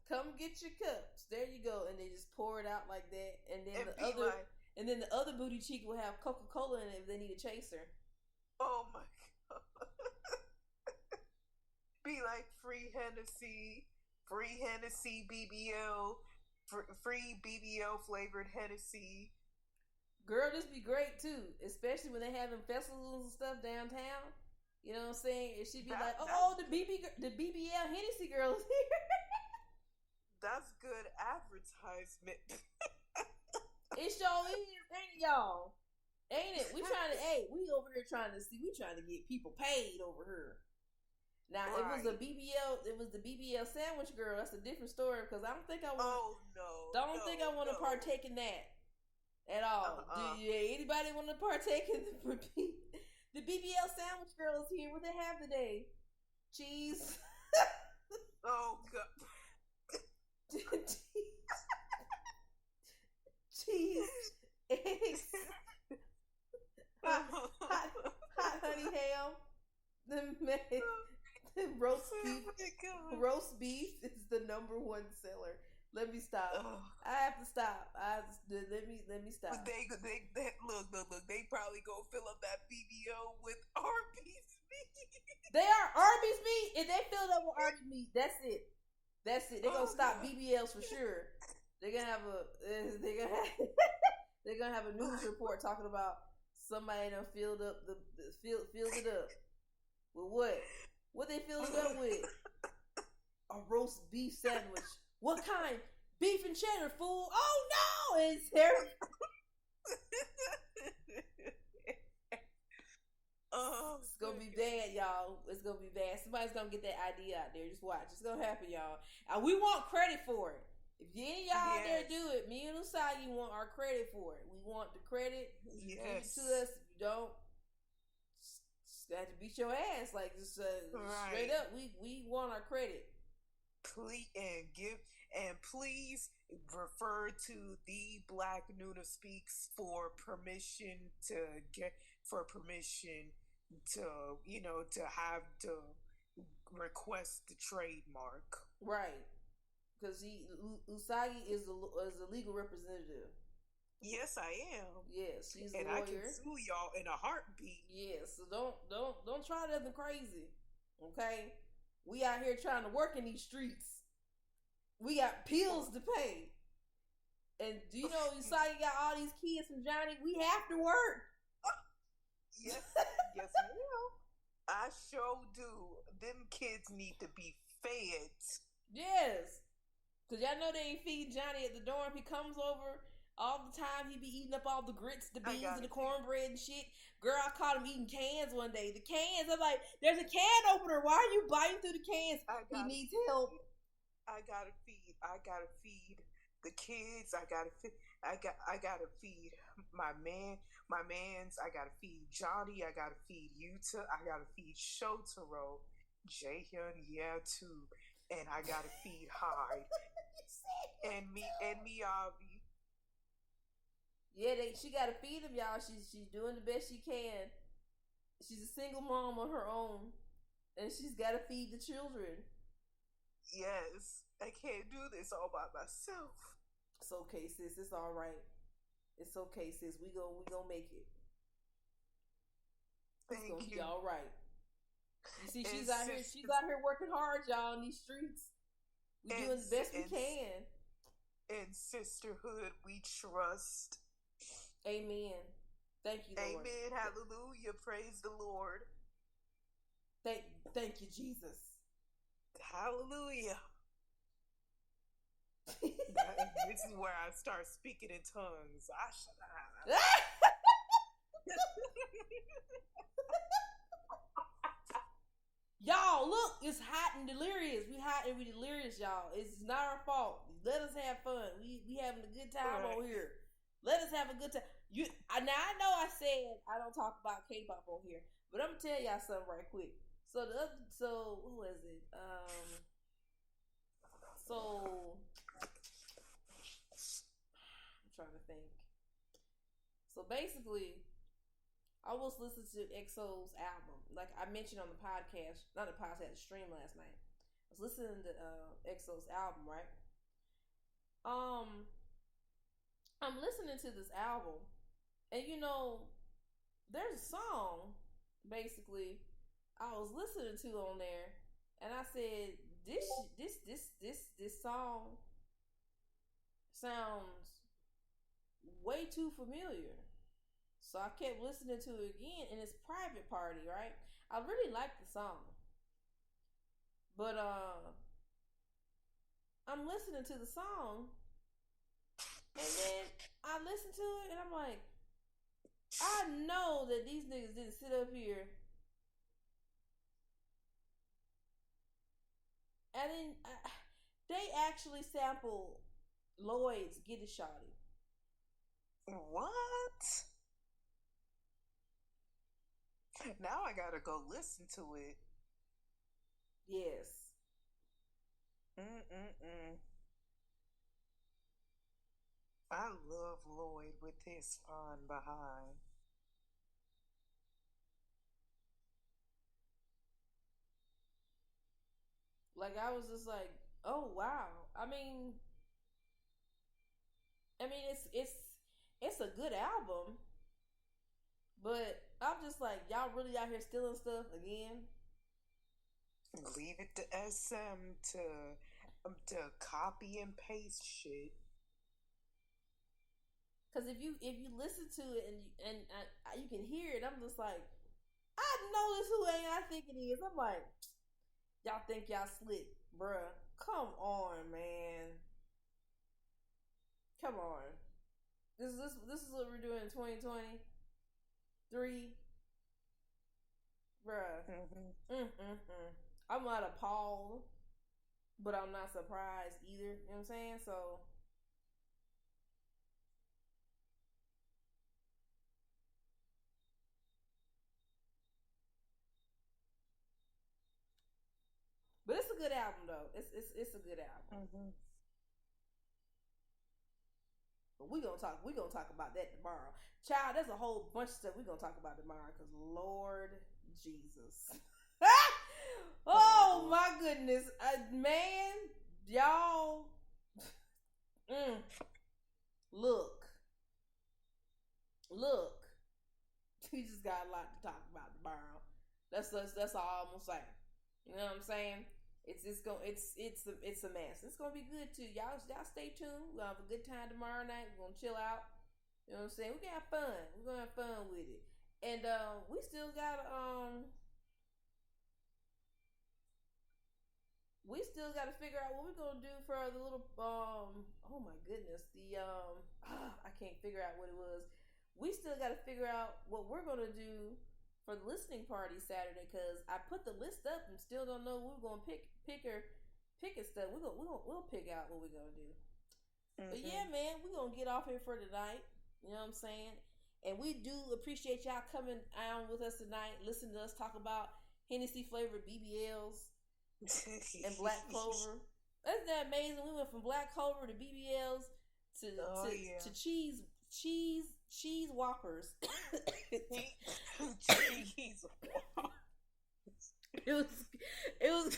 Come get your cups. There you go. And they just pour it out like that. And then the other booty cheek will have Coca-Cola in it if they need a chaser. Oh my God. Be like free Hennessy BBL, free BBL flavored Hennessy. Girl, this be great too, especially when they having festivals and stuff downtown. You know what I'm saying? And she'd be like, "Oh, the BBL Hennessy girl is here." That's good advertisement. It sure is, ain't it, y'all? Ain't it? We over here trying to get people paid over here. Now, right. It was the BBL sandwich girl. That's a different story because I don't think I want. Oh no! Don't think I want to partake in that at all. Anybody want to partake in the BBL sandwich girl is here? What they have today? Cheese. Oh God. Cheese, eggs, hot honey ham, the roast beef. Oh roast beef is the number one seller. Let me stop. I have to stop. Let me stop. They look. They probably go fill up that BBO with Arby's meat. They are Arby's meat. If they fill it up with Arby's meat, that's it. They're gonna stop BBLs for sure. They're gonna have a news report talking about somebody done filled it up with what? What they filled it up with? A roast beef sandwich. What kind? Beef and cheddar, fool. Oh no! It's terrible. It's gonna be bad, y'all. It's gonna be bad. Somebody's gonna get that idea out there. Just watch. It's gonna happen, y'all. And we want credit for it. If any of y'all out there do it, me and Usagi want our credit for it. We want the credit. Give it to us. If you don't, just have to beat your ass. Like just straight up. We want our credit. Please please refer to the Black Nuna Speaks for permission to request the trademark. Right. Because Usagi is a legal representative. Yes, I am. Yes, she's a lawyer. And I can sue y'all in a heartbeat. Yes, so don't try nothing crazy. Okay? We out here trying to work in these streets. We got bills to pay. And do you know Usagi got all these kids from Johnny? We have to work. Yes, ma'am. I sure do. Them kids need to be fed. Yes. Because y'all know they ain't feed Johnny at the dorm. He comes over all the time. He be eating up all the grits, the beans, and the cornbread and shit. Girl, I caught him eating cans one day. The cans, I'm like, there's a can opener. Why are you biting through the cans? He needs help. I gotta feed the kids. I gotta feed my mans. I gotta feed Johnny. I gotta feed Yuta. I gotta feed Shotaro, Jaehyun, too, and I gotta feed Hyde and Miyavi. Yeah, she got to feed them, y'all. She's doing the best she can. She's a single mom on her own, and she's got to feed the children. Yes, I can't do this all by myself. It's okay, sis. It's all right. It's okay, sis. We gonna make it. It's gonna be all right. You see, she's out here. She's out here working hard, y'all, in these streets. We doing the best we can. In sisterhood, we trust. Amen. Thank you, Lord. Amen. Hallelujah. Praise the Lord. Thank you, Jesus. Hallelujah. This is where I start speaking in tongues. Y'all, look, it's hot and delirious. We hot and we delirious, y'all. It's not our fault. Let us have fun. We having a good time over here. Let us have a good time. I know I said I don't talk about K-pop on here, but I'm gonna tell y'all something right quick. So who is it? So I'm trying to think. So basically, I was listening to EXO's album, like I mentioned on the podcast, not the podcast, the stream last night. I was listening to EXO's album, right? I'm listening to this album, and there's a song basically I was listening to on there, and I said this song sounds way too familiar. So I kept listening to it again, and it's Private Party, right? I really like the song. But I'm listening to the song, and then I listen to it, and I'm like, I know that these niggas didn't sit up here and then they actually sampled Lloyd's Get It Shawty. What? Now I gotta go listen to it. Yes. I love Lloyd with his fun behind. Like, I was just like, oh wow. I mean it's a good album, but I'm just like, y'all really out here stealing stuff again? Leave it to SM to copy and paste shit. Because if you listen to it and you can hear it, I'm just like, I know this who ain't I think it is. I'm like, y'all think y'all slick, bruh. Come on, man. Come on. This is what we're doing in 2023, bruh. I'm not appalled, but I'm not surprised either. You know what I'm saying? So. But it's a good album, though. It's a good album. But we gonna talk about that tomorrow, child. There's a whole bunch of stuff we gonna talk about tomorrow. Cause Lord Jesus, oh my goodness, man, y'all, look, we just got a lot to talk about tomorrow. That's all I'm gonna say. You know what I'm saying? It's a mess. It's gonna be good too. Y'all stay tuned. We're gonna have a good time tomorrow night. We're gonna chill out. You know what I'm saying? We're gonna have fun. We're gonna have fun with it. And we still got to figure out what we're gonna do for the little oh my goodness, I can't figure out what it was. We still got to figure out what we're gonna do for the listening party Saturday, because I put the list up and still don't know what we're gonna pick and stuff. We'll pick out what we're gonna do. But yeah, man, we're gonna get off here for tonight. You know what I'm saying? And we do appreciate y'all coming on with us tonight, listening to us talk about Hennessy flavored BBLs and Black Clover. Isn't that amazing? We went from Black Clover to BBLs to cheese whoppers. Cheese. It was it was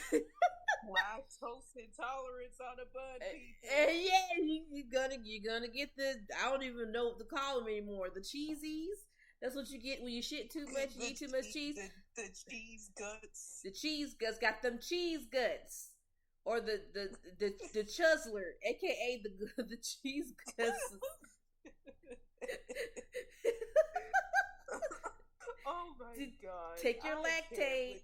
Lactose intolerance on a bun, people. and yeah, you're gonna get the, I don't even know what to call them anymore. The cheesies. That's what you get when you shit too much, you eat too much cheese. The cheese guts. The cheese guts got them cheese guts. Or the Chuzzler, aka the cheese guts. Oh my god! Take your lactate.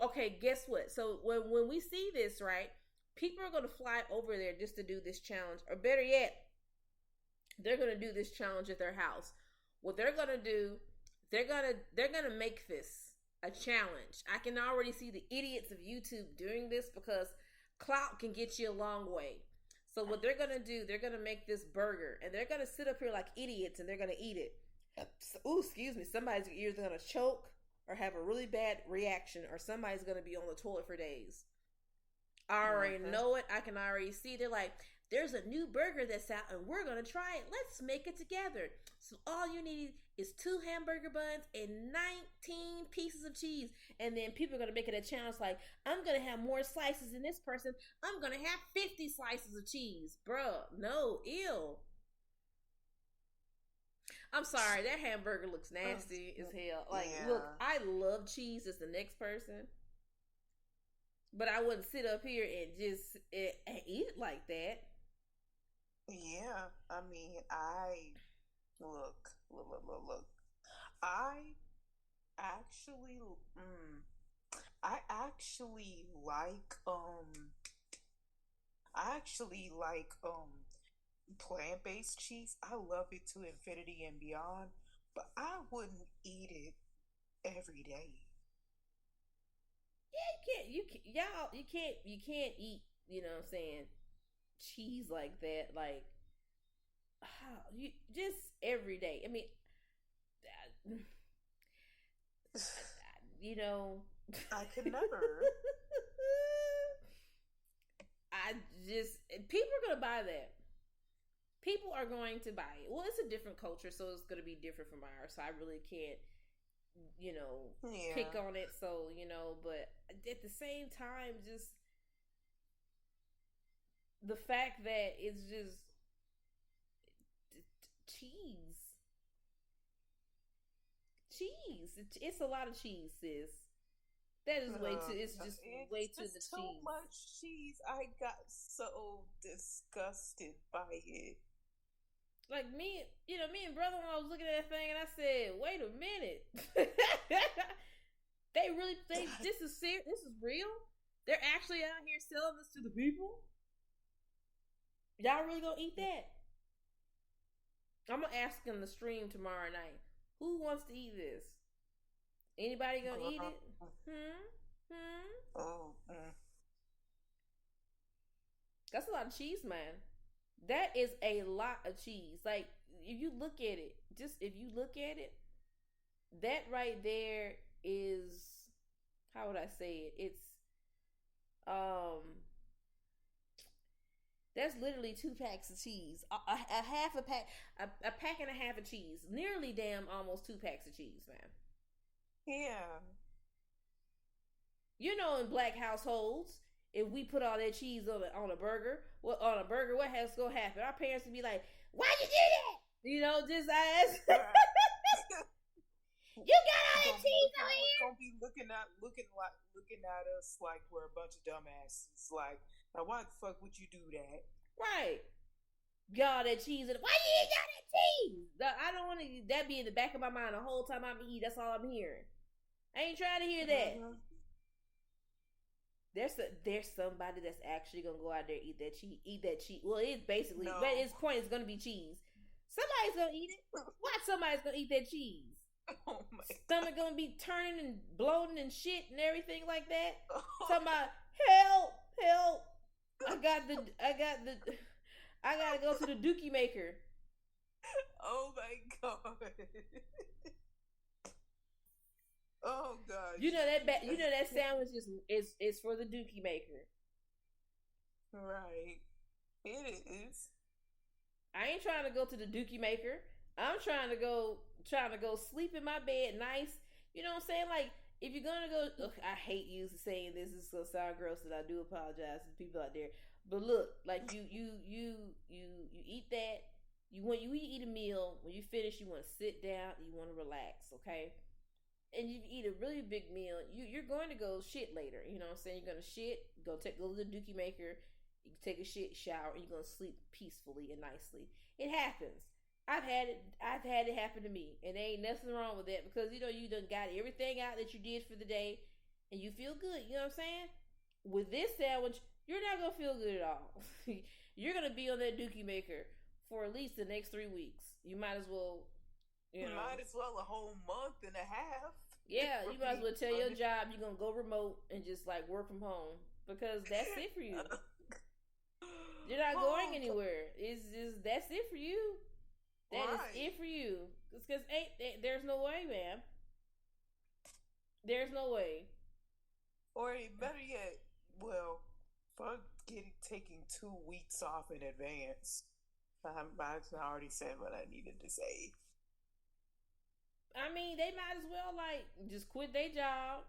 Okay. Guess what? So when we see this, right? People are gonna fly over there just to do this challenge, or better yet, they're gonna do this challenge at their house. What they're gonna do, they're gonna make this a challenge. I can already see the idiots of YouTube doing this because clout can get you a long way. So what they're gonna do, they're gonna make this burger and they're gonna sit up here like idiots and they're gonna eat it. Ooh, excuse me. Somebody's either gonna choke or have a really bad reaction, or somebody's gonna be on the toilet for days. I already know it. I can already see. They're like, there's a new burger that's out and we're going to try it. Let's make it together. So all you need is 2 hamburger buns and 19 pieces of cheese. And then people are going to make it a challenge like, I'm going to have more slices than this person. I'm going to have 50 slices of cheese. Bruh, no, ew. I'm sorry, that hamburger looks nasty as hell. Like, look, I love cheese as the next person. But I wouldn't sit up here and just eat it like that. Yeah, I mean, look. I actually like plant-based cheese. I love it to infinity and beyond, but I wouldn't eat it every day. Yeah, you can't eat, you know what I'm saying, cheese like that, like, you just every day. I mean, you know, I could never. People are gonna buy that. People are going to buy it. Well, it's a different culture, so it's gonna be different from ours. So I really can't, pick on it. So, but at the same time, just the fact that it's just cheese. It's a lot of cheese, sis. That is way too. It's just way too much cheese. So much cheese. I got so disgusted by it. Like me and brother, when I was looking at that thing, and I said, "Wait a minute, they really think this is serious? This is real? They're actually out here selling this to the people? Y'all really gonna eat that?" I'm gonna ask them the stream tomorrow night. Who wants to eat this? Anybody gonna eat it? Oh. That's a lot of cheese, man. That is a lot of cheese. Like, if you look at it, that right there is, how would I say it? It's, that's literally 2 packs of cheese. A half a pack, a pack and a half of cheese. Nearly damn almost 2 packs of cheese, man. Yeah. In black households, if we put all that cheese on a burger, what has to happen? Our parents would be like, "Why'd you do that?" Just ask. You got all that cheese on here. Don't be looking at us like we're a bunch of dumbasses. Like, now why the fuck would you do that? Right. Got all that cheese in it. Why you ain't got that cheese? I don't want to. That be in the back of my mind the whole time I'm eating. That's all I'm hearing. I ain't trying to hear that. Mm-hmm. There's somebody that's actually gonna go out there and eat that cheese. Well, it's basically, but its point is gonna be cheese. Somebody's gonna eat it. Why somebody's gonna eat that cheese? Oh my stomach God. Gonna be turning and bloating and shit and everything like that. Somebody, help! I gotta go to the dookie maker. Oh my God. Oh God! that sandwich is for the dookie maker. Right, it is. I ain't trying to go to the Dookie Maker. I'm trying to go sleep in my bed nice. You know what I'm saying? Like if you're gonna go, ugh, I hate you saying this. This is gonna sound gross, and I do apologize to the people out there. But look, like you eat that. You eat a meal. When you finish, you want to sit down. You want to relax. Okay, and you eat a really big meal, you're going to go shit later. You know what I'm saying? You're gonna shit, go to the Dookie Maker, you can take a shit shower, and you're gonna sleep peacefully and nicely. It happens. I've had it happen to me, and there ain't nothing wrong with that because you done got everything out that you did for the day, and you feel good. You know what I'm saying? With this sandwich, you're not gonna feel good at all. You're gonna be on that Dookie Maker for at least the next 3 weeks. You might as well, Might as well a whole month and a half. yeah, you might as well tell your job you're gonna go remote and just like work from home because that's it for you. You're not going anywhere. It's just that's it for you. That is it for you. Because there's no way, man. There's no way. Or better yet, well, fuck taking 2 weeks off in advance. I already said what I needed to say. I mean, they might as well like just quit their job.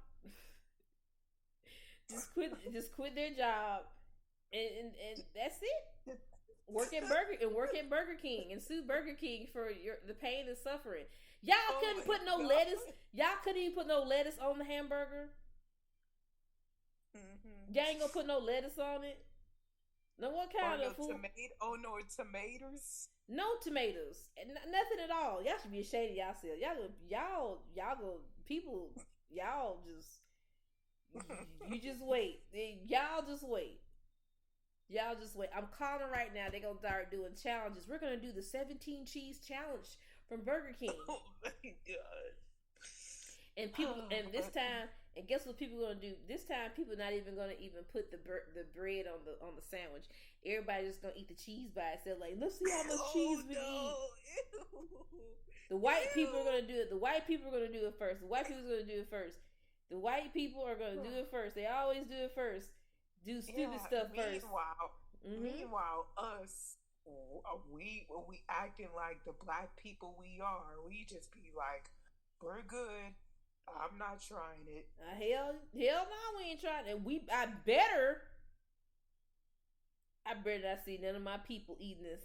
just quit their job, and that's it. Work at Burger King and sue Burger King for the pain and suffering. Y'all couldn't put no lettuce. Y'all couldn't even put no lettuce on the hamburger. Mm-hmm. Y'all ain't gonna put no lettuce on it. Now what kind of food? No tomatoes. No tomatoes, nothing at all. Y'all should be ashamed of yourselves. Y'all just you just wait. Y'all just wait. Y'all just wait. I'm calling right now. They're gonna start doing challenges. We're gonna do the 17 cheese challenge from Burger King. Oh my god! And people, and this time, and guess what people are gonna do? This time, people not even gonna even put the bread on the sandwich. Everybody's just gonna eat the cheese by itself. Like, let's see how much cheese we eat. Ew. The white people are gonna do it. The white people are gonna do it first. The white people are gonna do it first. The white people are gonna do it first. They always do it first. Do stupid stuff first. Meanwhile, us, we acting like the black people we are. We just be like, we're good. I'm not trying it. Hell no, we ain't trying it. I better not see none of my people eating this.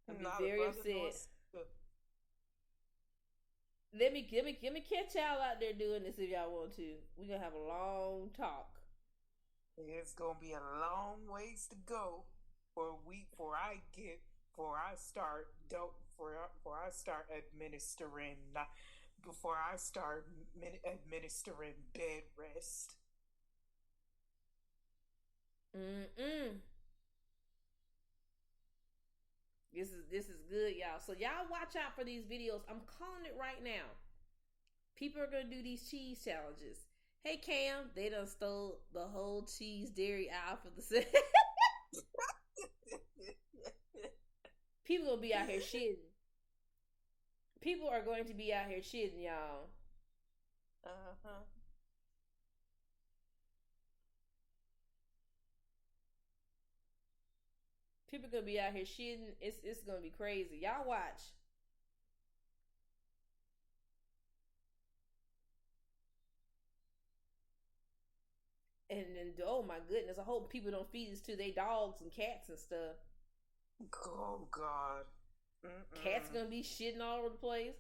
I'd be very upset. Let me catch y'all out there doing this if y'all want to. We're gonna have a long talk. It's gonna be a long ways to go before I start administering bed rest. This is good, y'all. So y'all watch out for these videos. I'm calling it right now. People are gonna do these cheese challenges. Hey Cam, they done stole the whole cheese dairy aisle for the set. People gonna be out here shitting. People are going to be out here shitting, y'all. People gonna be out here shitting. It's gonna be crazy. Y'all watch. And oh my goodness, I hope people don't feed this to their dogs and cats and stuff. Oh God. Cats gonna be shitting all over the place.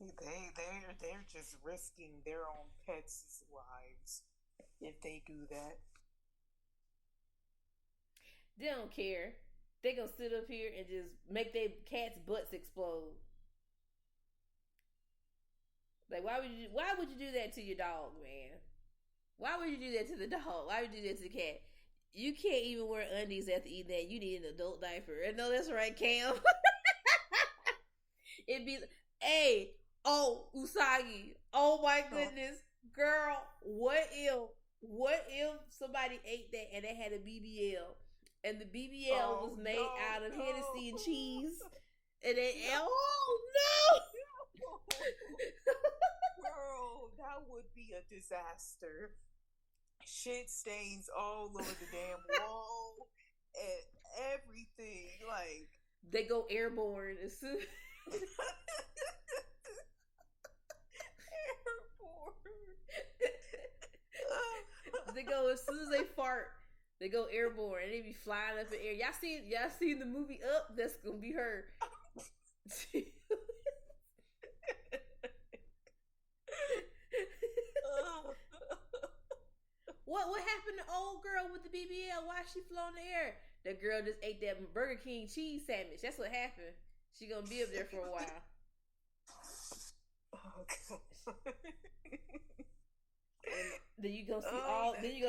They're just risking their own pets' lives if they do that. They don't care. They gonna sit up here and just make their cats' butts explode. Like why would you do that to your dog, man? Why would you do that to the dog? Why would you do that to the cat? You can't even wear undies after eating that. You need an adult diaper. I know that's right, Cam. It'd be, hey, oh, Usagi. Oh my goodness. Girl, what if somebody ate that and they had a BBL? And the BBL was made out of Hennessy and cheese. And they, oh no! Girl, that would be a disaster. Shit stains all over the damn wall. and everything. Like they go airborne as soon. airborne. They go as soon as they fart. They go airborne and they be flying up in the air. Y'all seen the movie Up? That's gonna be her. What happened to old girl with the BBL? Why she flew in the air? The girl just ate that Burger King cheese sandwich. That's what happened. She gonna be up there for a while. Oh, God. And then you gonna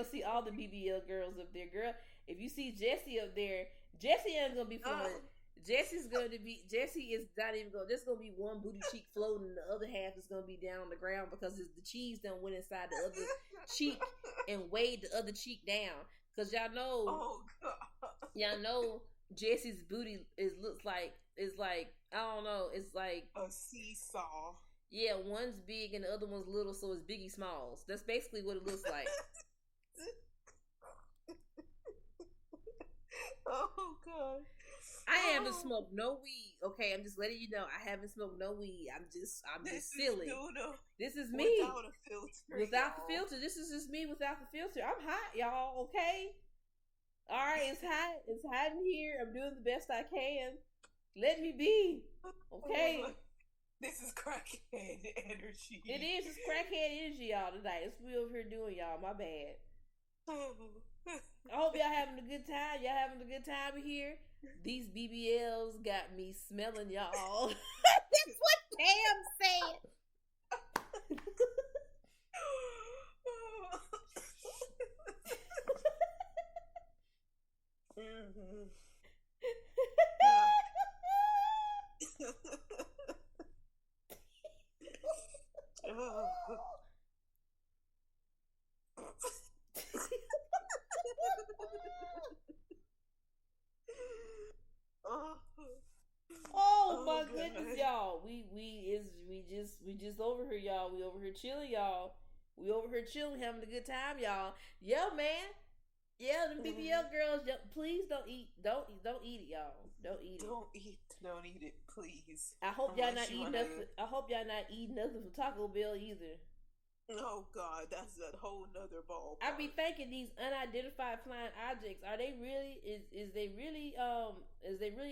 see all the BBL girls up there, girl. If you see Jessie up there, Jessie ain't gonna be floating. Jessie is not even going. There's gonna be one booty cheek floating, and the other half is gonna be down on the ground because the cheese done went inside the other cheek and weighed the other cheek down. Cause y'all know, Jessie's booty looks like I don't know. It's like a seesaw. Yeah, one's big and the other one's little, so it's Biggie Smalls. That's basically what it looks like. Oh, God. I haven't smoked no weed. Okay, I'm just letting you know I haven't smoked no weed. I'm just silly. This is me without a filter. Without the filter. This is just me without the filter. I'm hot, y'all. Okay. All right, it's hot. It's hot in here. I'm doing the best I can. Let me be. Okay. This is crackhead energy. It is. It's crackhead energy, y'all, tonight. It's what we over here doing, y'all. My bad. I hope y'all having a good time. Y'all having a good time here. These BBLs got me smelling, y'all. That's what Cam said. Mm-hmm. Oh my goodness, y'all. We just over here, y'all. We over here chilling, y'all. We over here chilling, having a good time, y'all. Yeah, man. Yeah, the BBL girls. Please don't eat it, y'all. Don't eat it. Don't eat it, please. I hope y'all not eating nothing. I hope y'all not eating nothing from Taco Bell either. Oh God, that's a whole nother ball. I be thinking these unidentified flying objects, are they really is they really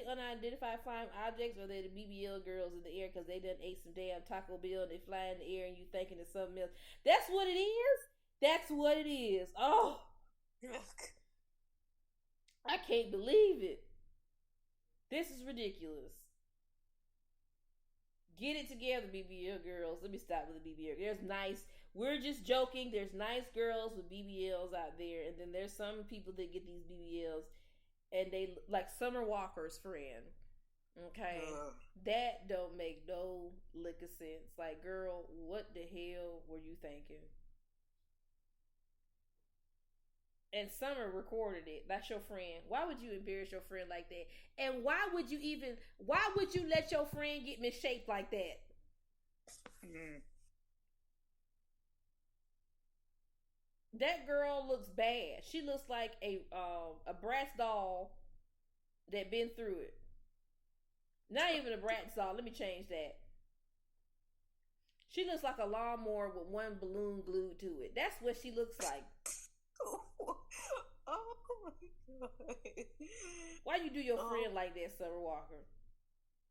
unidentified flying objects, or are they the BBL girls in the air because they done ate some damn Taco Bell and they fly in the air and you thinking it's something else? That's what it is. That's what it is. Oh, I can't believe it. This is ridiculous. Get it together, BBL girls. Let me stop with the BBL. There's nice. We're just joking. There's nice girls with BBLs out there, and then there's some people that get these BBLs, and they like Summer Walker's friend. Okay, that don't make no lick of sense. Like, girl, what the hell were you thinking? And Summer recorded it. That's your friend. Why would you embarrass your friend like that? And why would you let your friend get misshaped like that? Mm. That girl looks bad. She looks like a Bratz doll that been through it. Not even a Bratz doll. Let me change that. She looks like a lawnmower with one balloon glued to it. That's what she looks like. Oh my God. Why you do your friend like that, Summer Walker?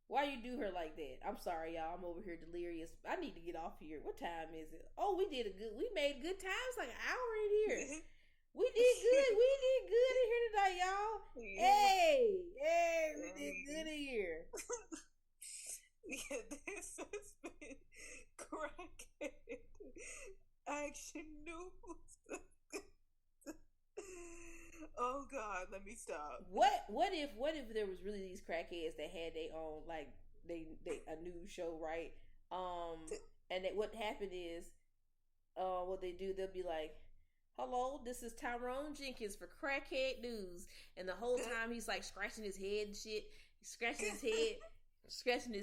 Why you do her like that? I'm sorry, y'all. I'm over here delirious. I need to get off here. What time is it? Oh, we made good times, like an hour in here. We did good. We did good in here tonight, y'all. Yeah. Hey, we did good in here. Yeah, this has been crackhead action news. Oh God, let me stop. What if there was really these crackheads that had their own, like, they a news show, right? And what happened is, what they do, they'll be like, "Hello, this is Tyrone Jenkins for Crackhead News," and the whole time he's like scratching his head and shit, scratching his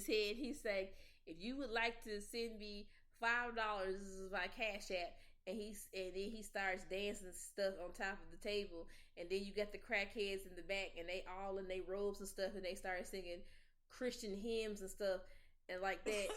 head. He's saying, "If you would like to send me $5, this is my Cash App, and then he starts dancing stuff on top of the table, and then you got the crackheads in the back, and they all in their robes and stuff, and they start singing Christian hymns and stuff, and like that.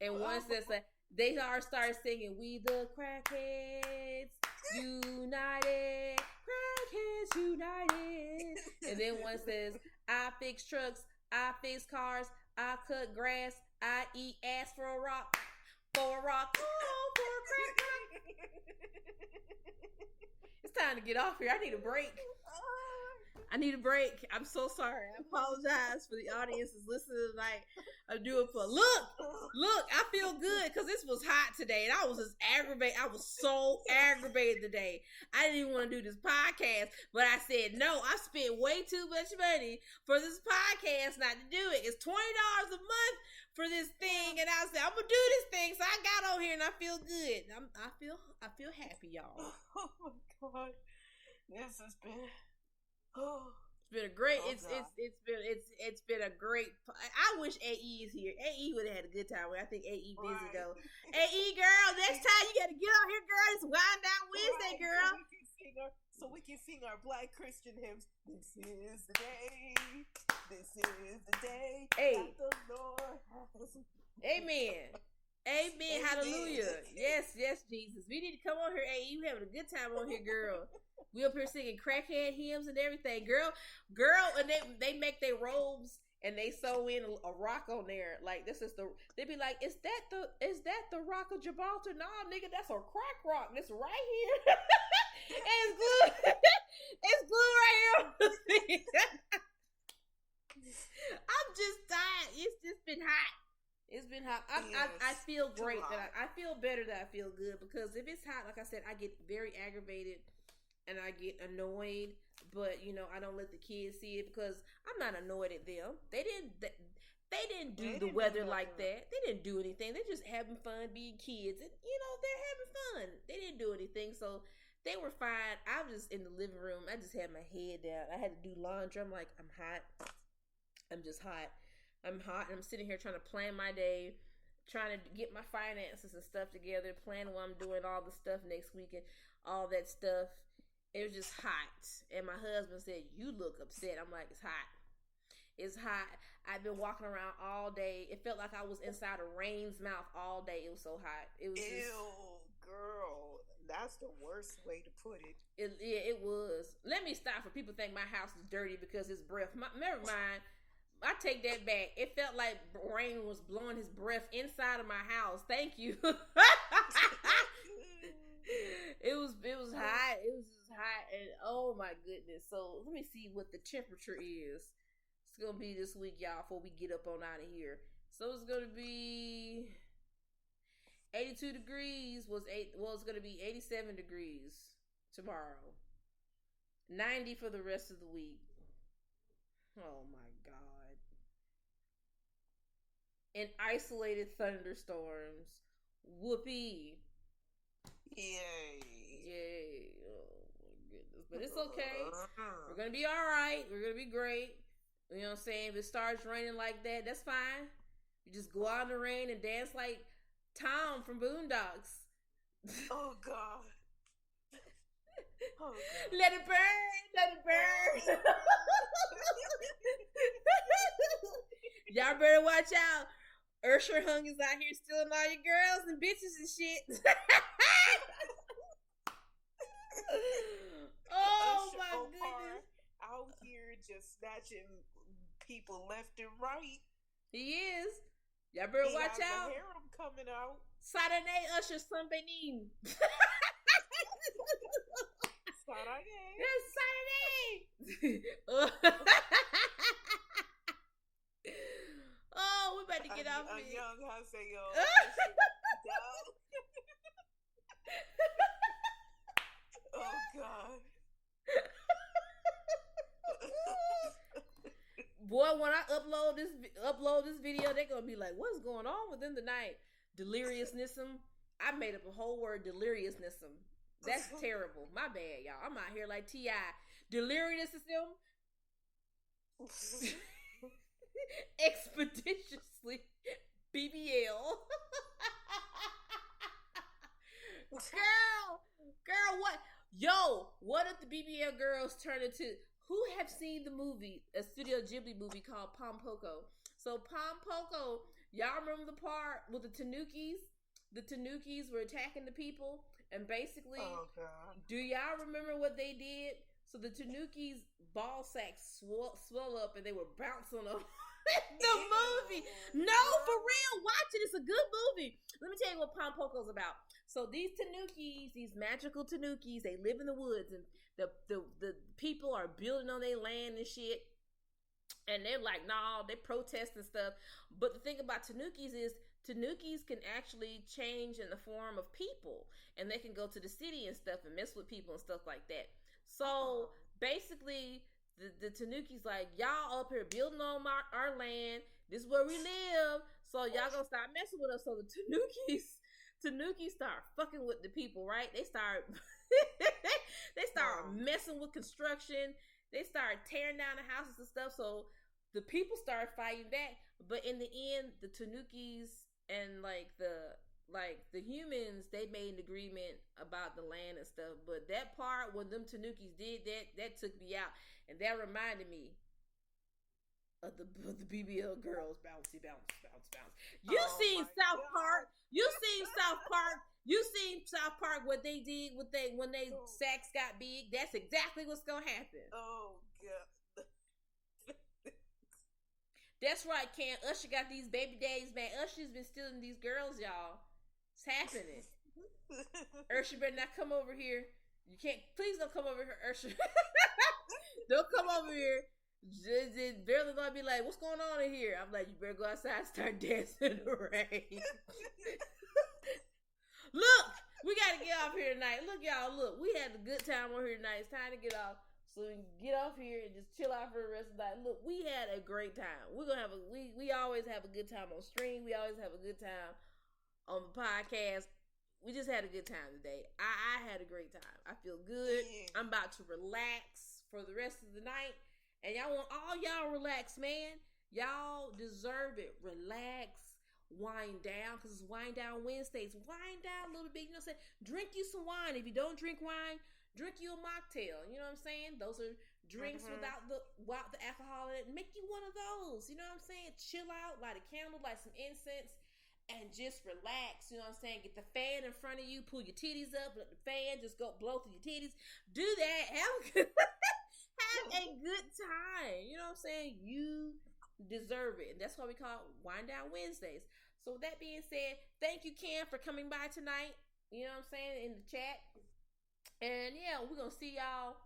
And once that's like they all start singing, "We the crackheads united, crackheads united," and then one says, "I fix trucks, I fix cars, I cut grass, I eat ass for a rock, oh, for a crack rock." It's time to get off here. I need a break. I'm so sorry. I apologize for the audience that's listening tonight. I'm doing for look. I feel good because this was hot today, and I was just aggravated. I was so aggravated today. I didn't even want to do this podcast, but I said no. I spent way too much money for this podcast not to do it. It's $20 a month for this thing, and I said I'm gonna do this thing. So I got on here, and I feel good. I feel happy, y'all. Oh my God, this has been. It's been a great. It's been a great. I wish AE is here. AE would have had a good time. I think AE busy though. AE girl, next time you got to get on here, girl. It's Wind Down Wednesday, girl. So we can sing our Black Christian hymns. This is the day. This is the day that the Lord has. Amen. Amen. Hallelujah. Yes, Jesus. We need to come on here. Hey, you having a good time on here, girl. We up here singing crackhead hymns and everything, girl. And they make their robes and they sew in a rock on there. Like this is they be like, is that the rock of Gibraltar? Nah, nigga, that's a crack rock. It's right here. And it's glued. It's glued right here. I'm just tired. It's just been hot. It's been hot. I feel great that I feel better that I feel good, because if it's hot, like I said, I get very aggravated and I get annoyed. But I don't let the kids see it because I'm not annoyed at them. They didn't do the weather like that. They didn't do anything. They're just having fun being kids, and they're having fun. They didn't do anything, so they were fine. I was just in the living room. I just had my head down. I had to do laundry. I'm like, I'm hot. I'm just hot. I'm hot, and I'm sitting here trying to plan my day, trying to get my finances and stuff together, plan what I'm doing, all the stuff next week and all that stuff. It was just hot. And my husband said, "You look upset." I'm like, it's hot. It's hot. I've been walking around all day. It felt like I was inside a rain's mouth all day. It was so hot. It was girl. That's the worst way to put it. It was. Let me stop for people think my house is dirty because it's breath. Never mind. I take that back. It felt like rain was blowing his breath inside of my house. Thank you. It was hot. It was just hot, and oh my goodness. So let me see what the temperature is. It's gonna be this week, y'all, before we get up on out of here. So it's gonna be 82 degrees. It's gonna be 87 degrees tomorrow. 90 for the rest of the week. Oh my God. And isolated thunderstorms. Whoopee. Yay. Oh my goodness. But it's okay. We're going to be all right. We're going to be great. You know what I'm saying? If it starts raining like that, that's fine. You just go out in the rain and dance like Tom from Boondocks. Oh, God. Oh, God. Let it burn. Y'all better watch out. Ursher Hung is out here stealing all your girls and bitches and shit. Oh my goodness. Out here just snatching people left and right. He is. Y'all better watch out. The harem coming out. Saturday Usher Sunbeam. Saturday. Oh, we about to get off here. Young Haseo. Oh God. Boy, when I upload this video, they're gonna be like, "What's going on within the night?" Deliriousnism. I made up a whole word, deliriousnism. That's terrible. My bad, y'all. I'm out here like T.I. Deliriousnism. Expeditiously BBL. Girl, what? Yo, what if the BBL girls turn into? Who have seen the movie, a Studio Ghibli movie called Pompoko? So Pompoko, y'all remember the part with the Tanukis? The Tanukis were attacking the people, and basically, do y'all remember what they did? So the Tanukis' ball sacks swell up, and they were bouncing on the movie. No, for real, watch it. It's a good movie. Let me tell you what Pompoko's about. So these Tanukis, these magical Tanukis, they live in the woods, and the people are building on their land and shit. And they're like, nah, they protest and stuff. But the thing about Tanukis is Tanukis can actually change in the form of people. And they can go to the city and stuff and mess with people and stuff like that. So basically, the Tanukis like, y'all up here building on our land. This is where we live. So y'all gonna start messing with us. So the Tanukis start fucking with the people, right? They start messing with construction. They start tearing down the houses and stuff. So the people start fighting back. But in the end, the Tanukis and the humans, they made an agreement about the land and stuff. But that part when them Tanukis did that took me out. And that reminded me of the BBL girls. Bouncy, bounce, bounce, bounce. You seen South Park. You seen South Park what they did when they sacks got big. That's exactly what's gonna happen. Oh God. That's right, Cam. Usher got these baby daddies, man. Usher's been stealing these girls, y'all. It's happening. Usher better not come over here. You can't. Please don't come over here, Usher. Don't come over here. Just barely gonna be like, what's going on in here? I'm like, you better go outside and start dancing in the rain. Look, we gotta get off here tonight. Look, y'all, look, we had a good time on here tonight. It's time to get off. So we can get off here and just chill out for the rest of the night. Look, we had a great time. We're gonna have we always have a good time on stream. We always have a good time on the podcast. We just had a good time today. I had a great time. I feel good. I'm about to relax for the rest of the night. And y'all want all y'all relax, man. Y'all deserve it. Relax. Wind down. Because it's Wind Down Wednesdays. Wind down a little bit. You know what I'm saying? Drink you some wine. If you don't drink wine, drink you a mocktail. You know what I'm saying? Those are drinks without the alcohol in it. Make you one of those. You know what I'm saying? Chill out. Light a candle. Light some incense. And just relax. You know what I'm saying? Get the fan in front of you. Pull your titties up. Let the fan just go blow through your titties. Do that. Have a good time. You know what I'm saying? You deserve it. And that's why we call it Wind Down Wednesdays. So with that being said, thank you, Cam, for coming by tonight. You know what I'm saying? In the chat. And yeah, we're going to see y'all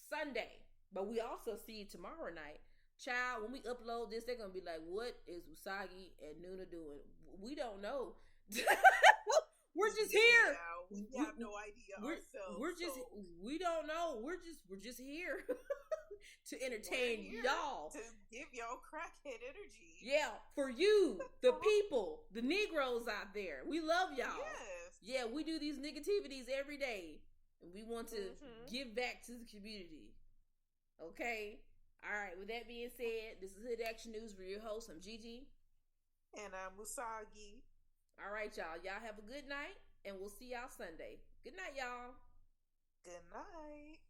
Sunday. But we also see you tomorrow night. Child, when we upload this, they're going to be like, what is Usagi and Nuna doing? We don't know. We're just here. We have no idea ourselves. We don't know. We're just here to entertain y'all. To give y'all crackhead energy. Yeah, for you, the people, the Negroes out there. We love y'all. Yes. Yeah, we do these negativities every day. And we want to give back to the community. Okay? All right, with that being said, this is Hood Action News. We're your host. I'm Gigi. And I'm Usagi. All right, y'all. Y'all have a good night, and we'll see y'all Sunday. Good night, y'all. Good night.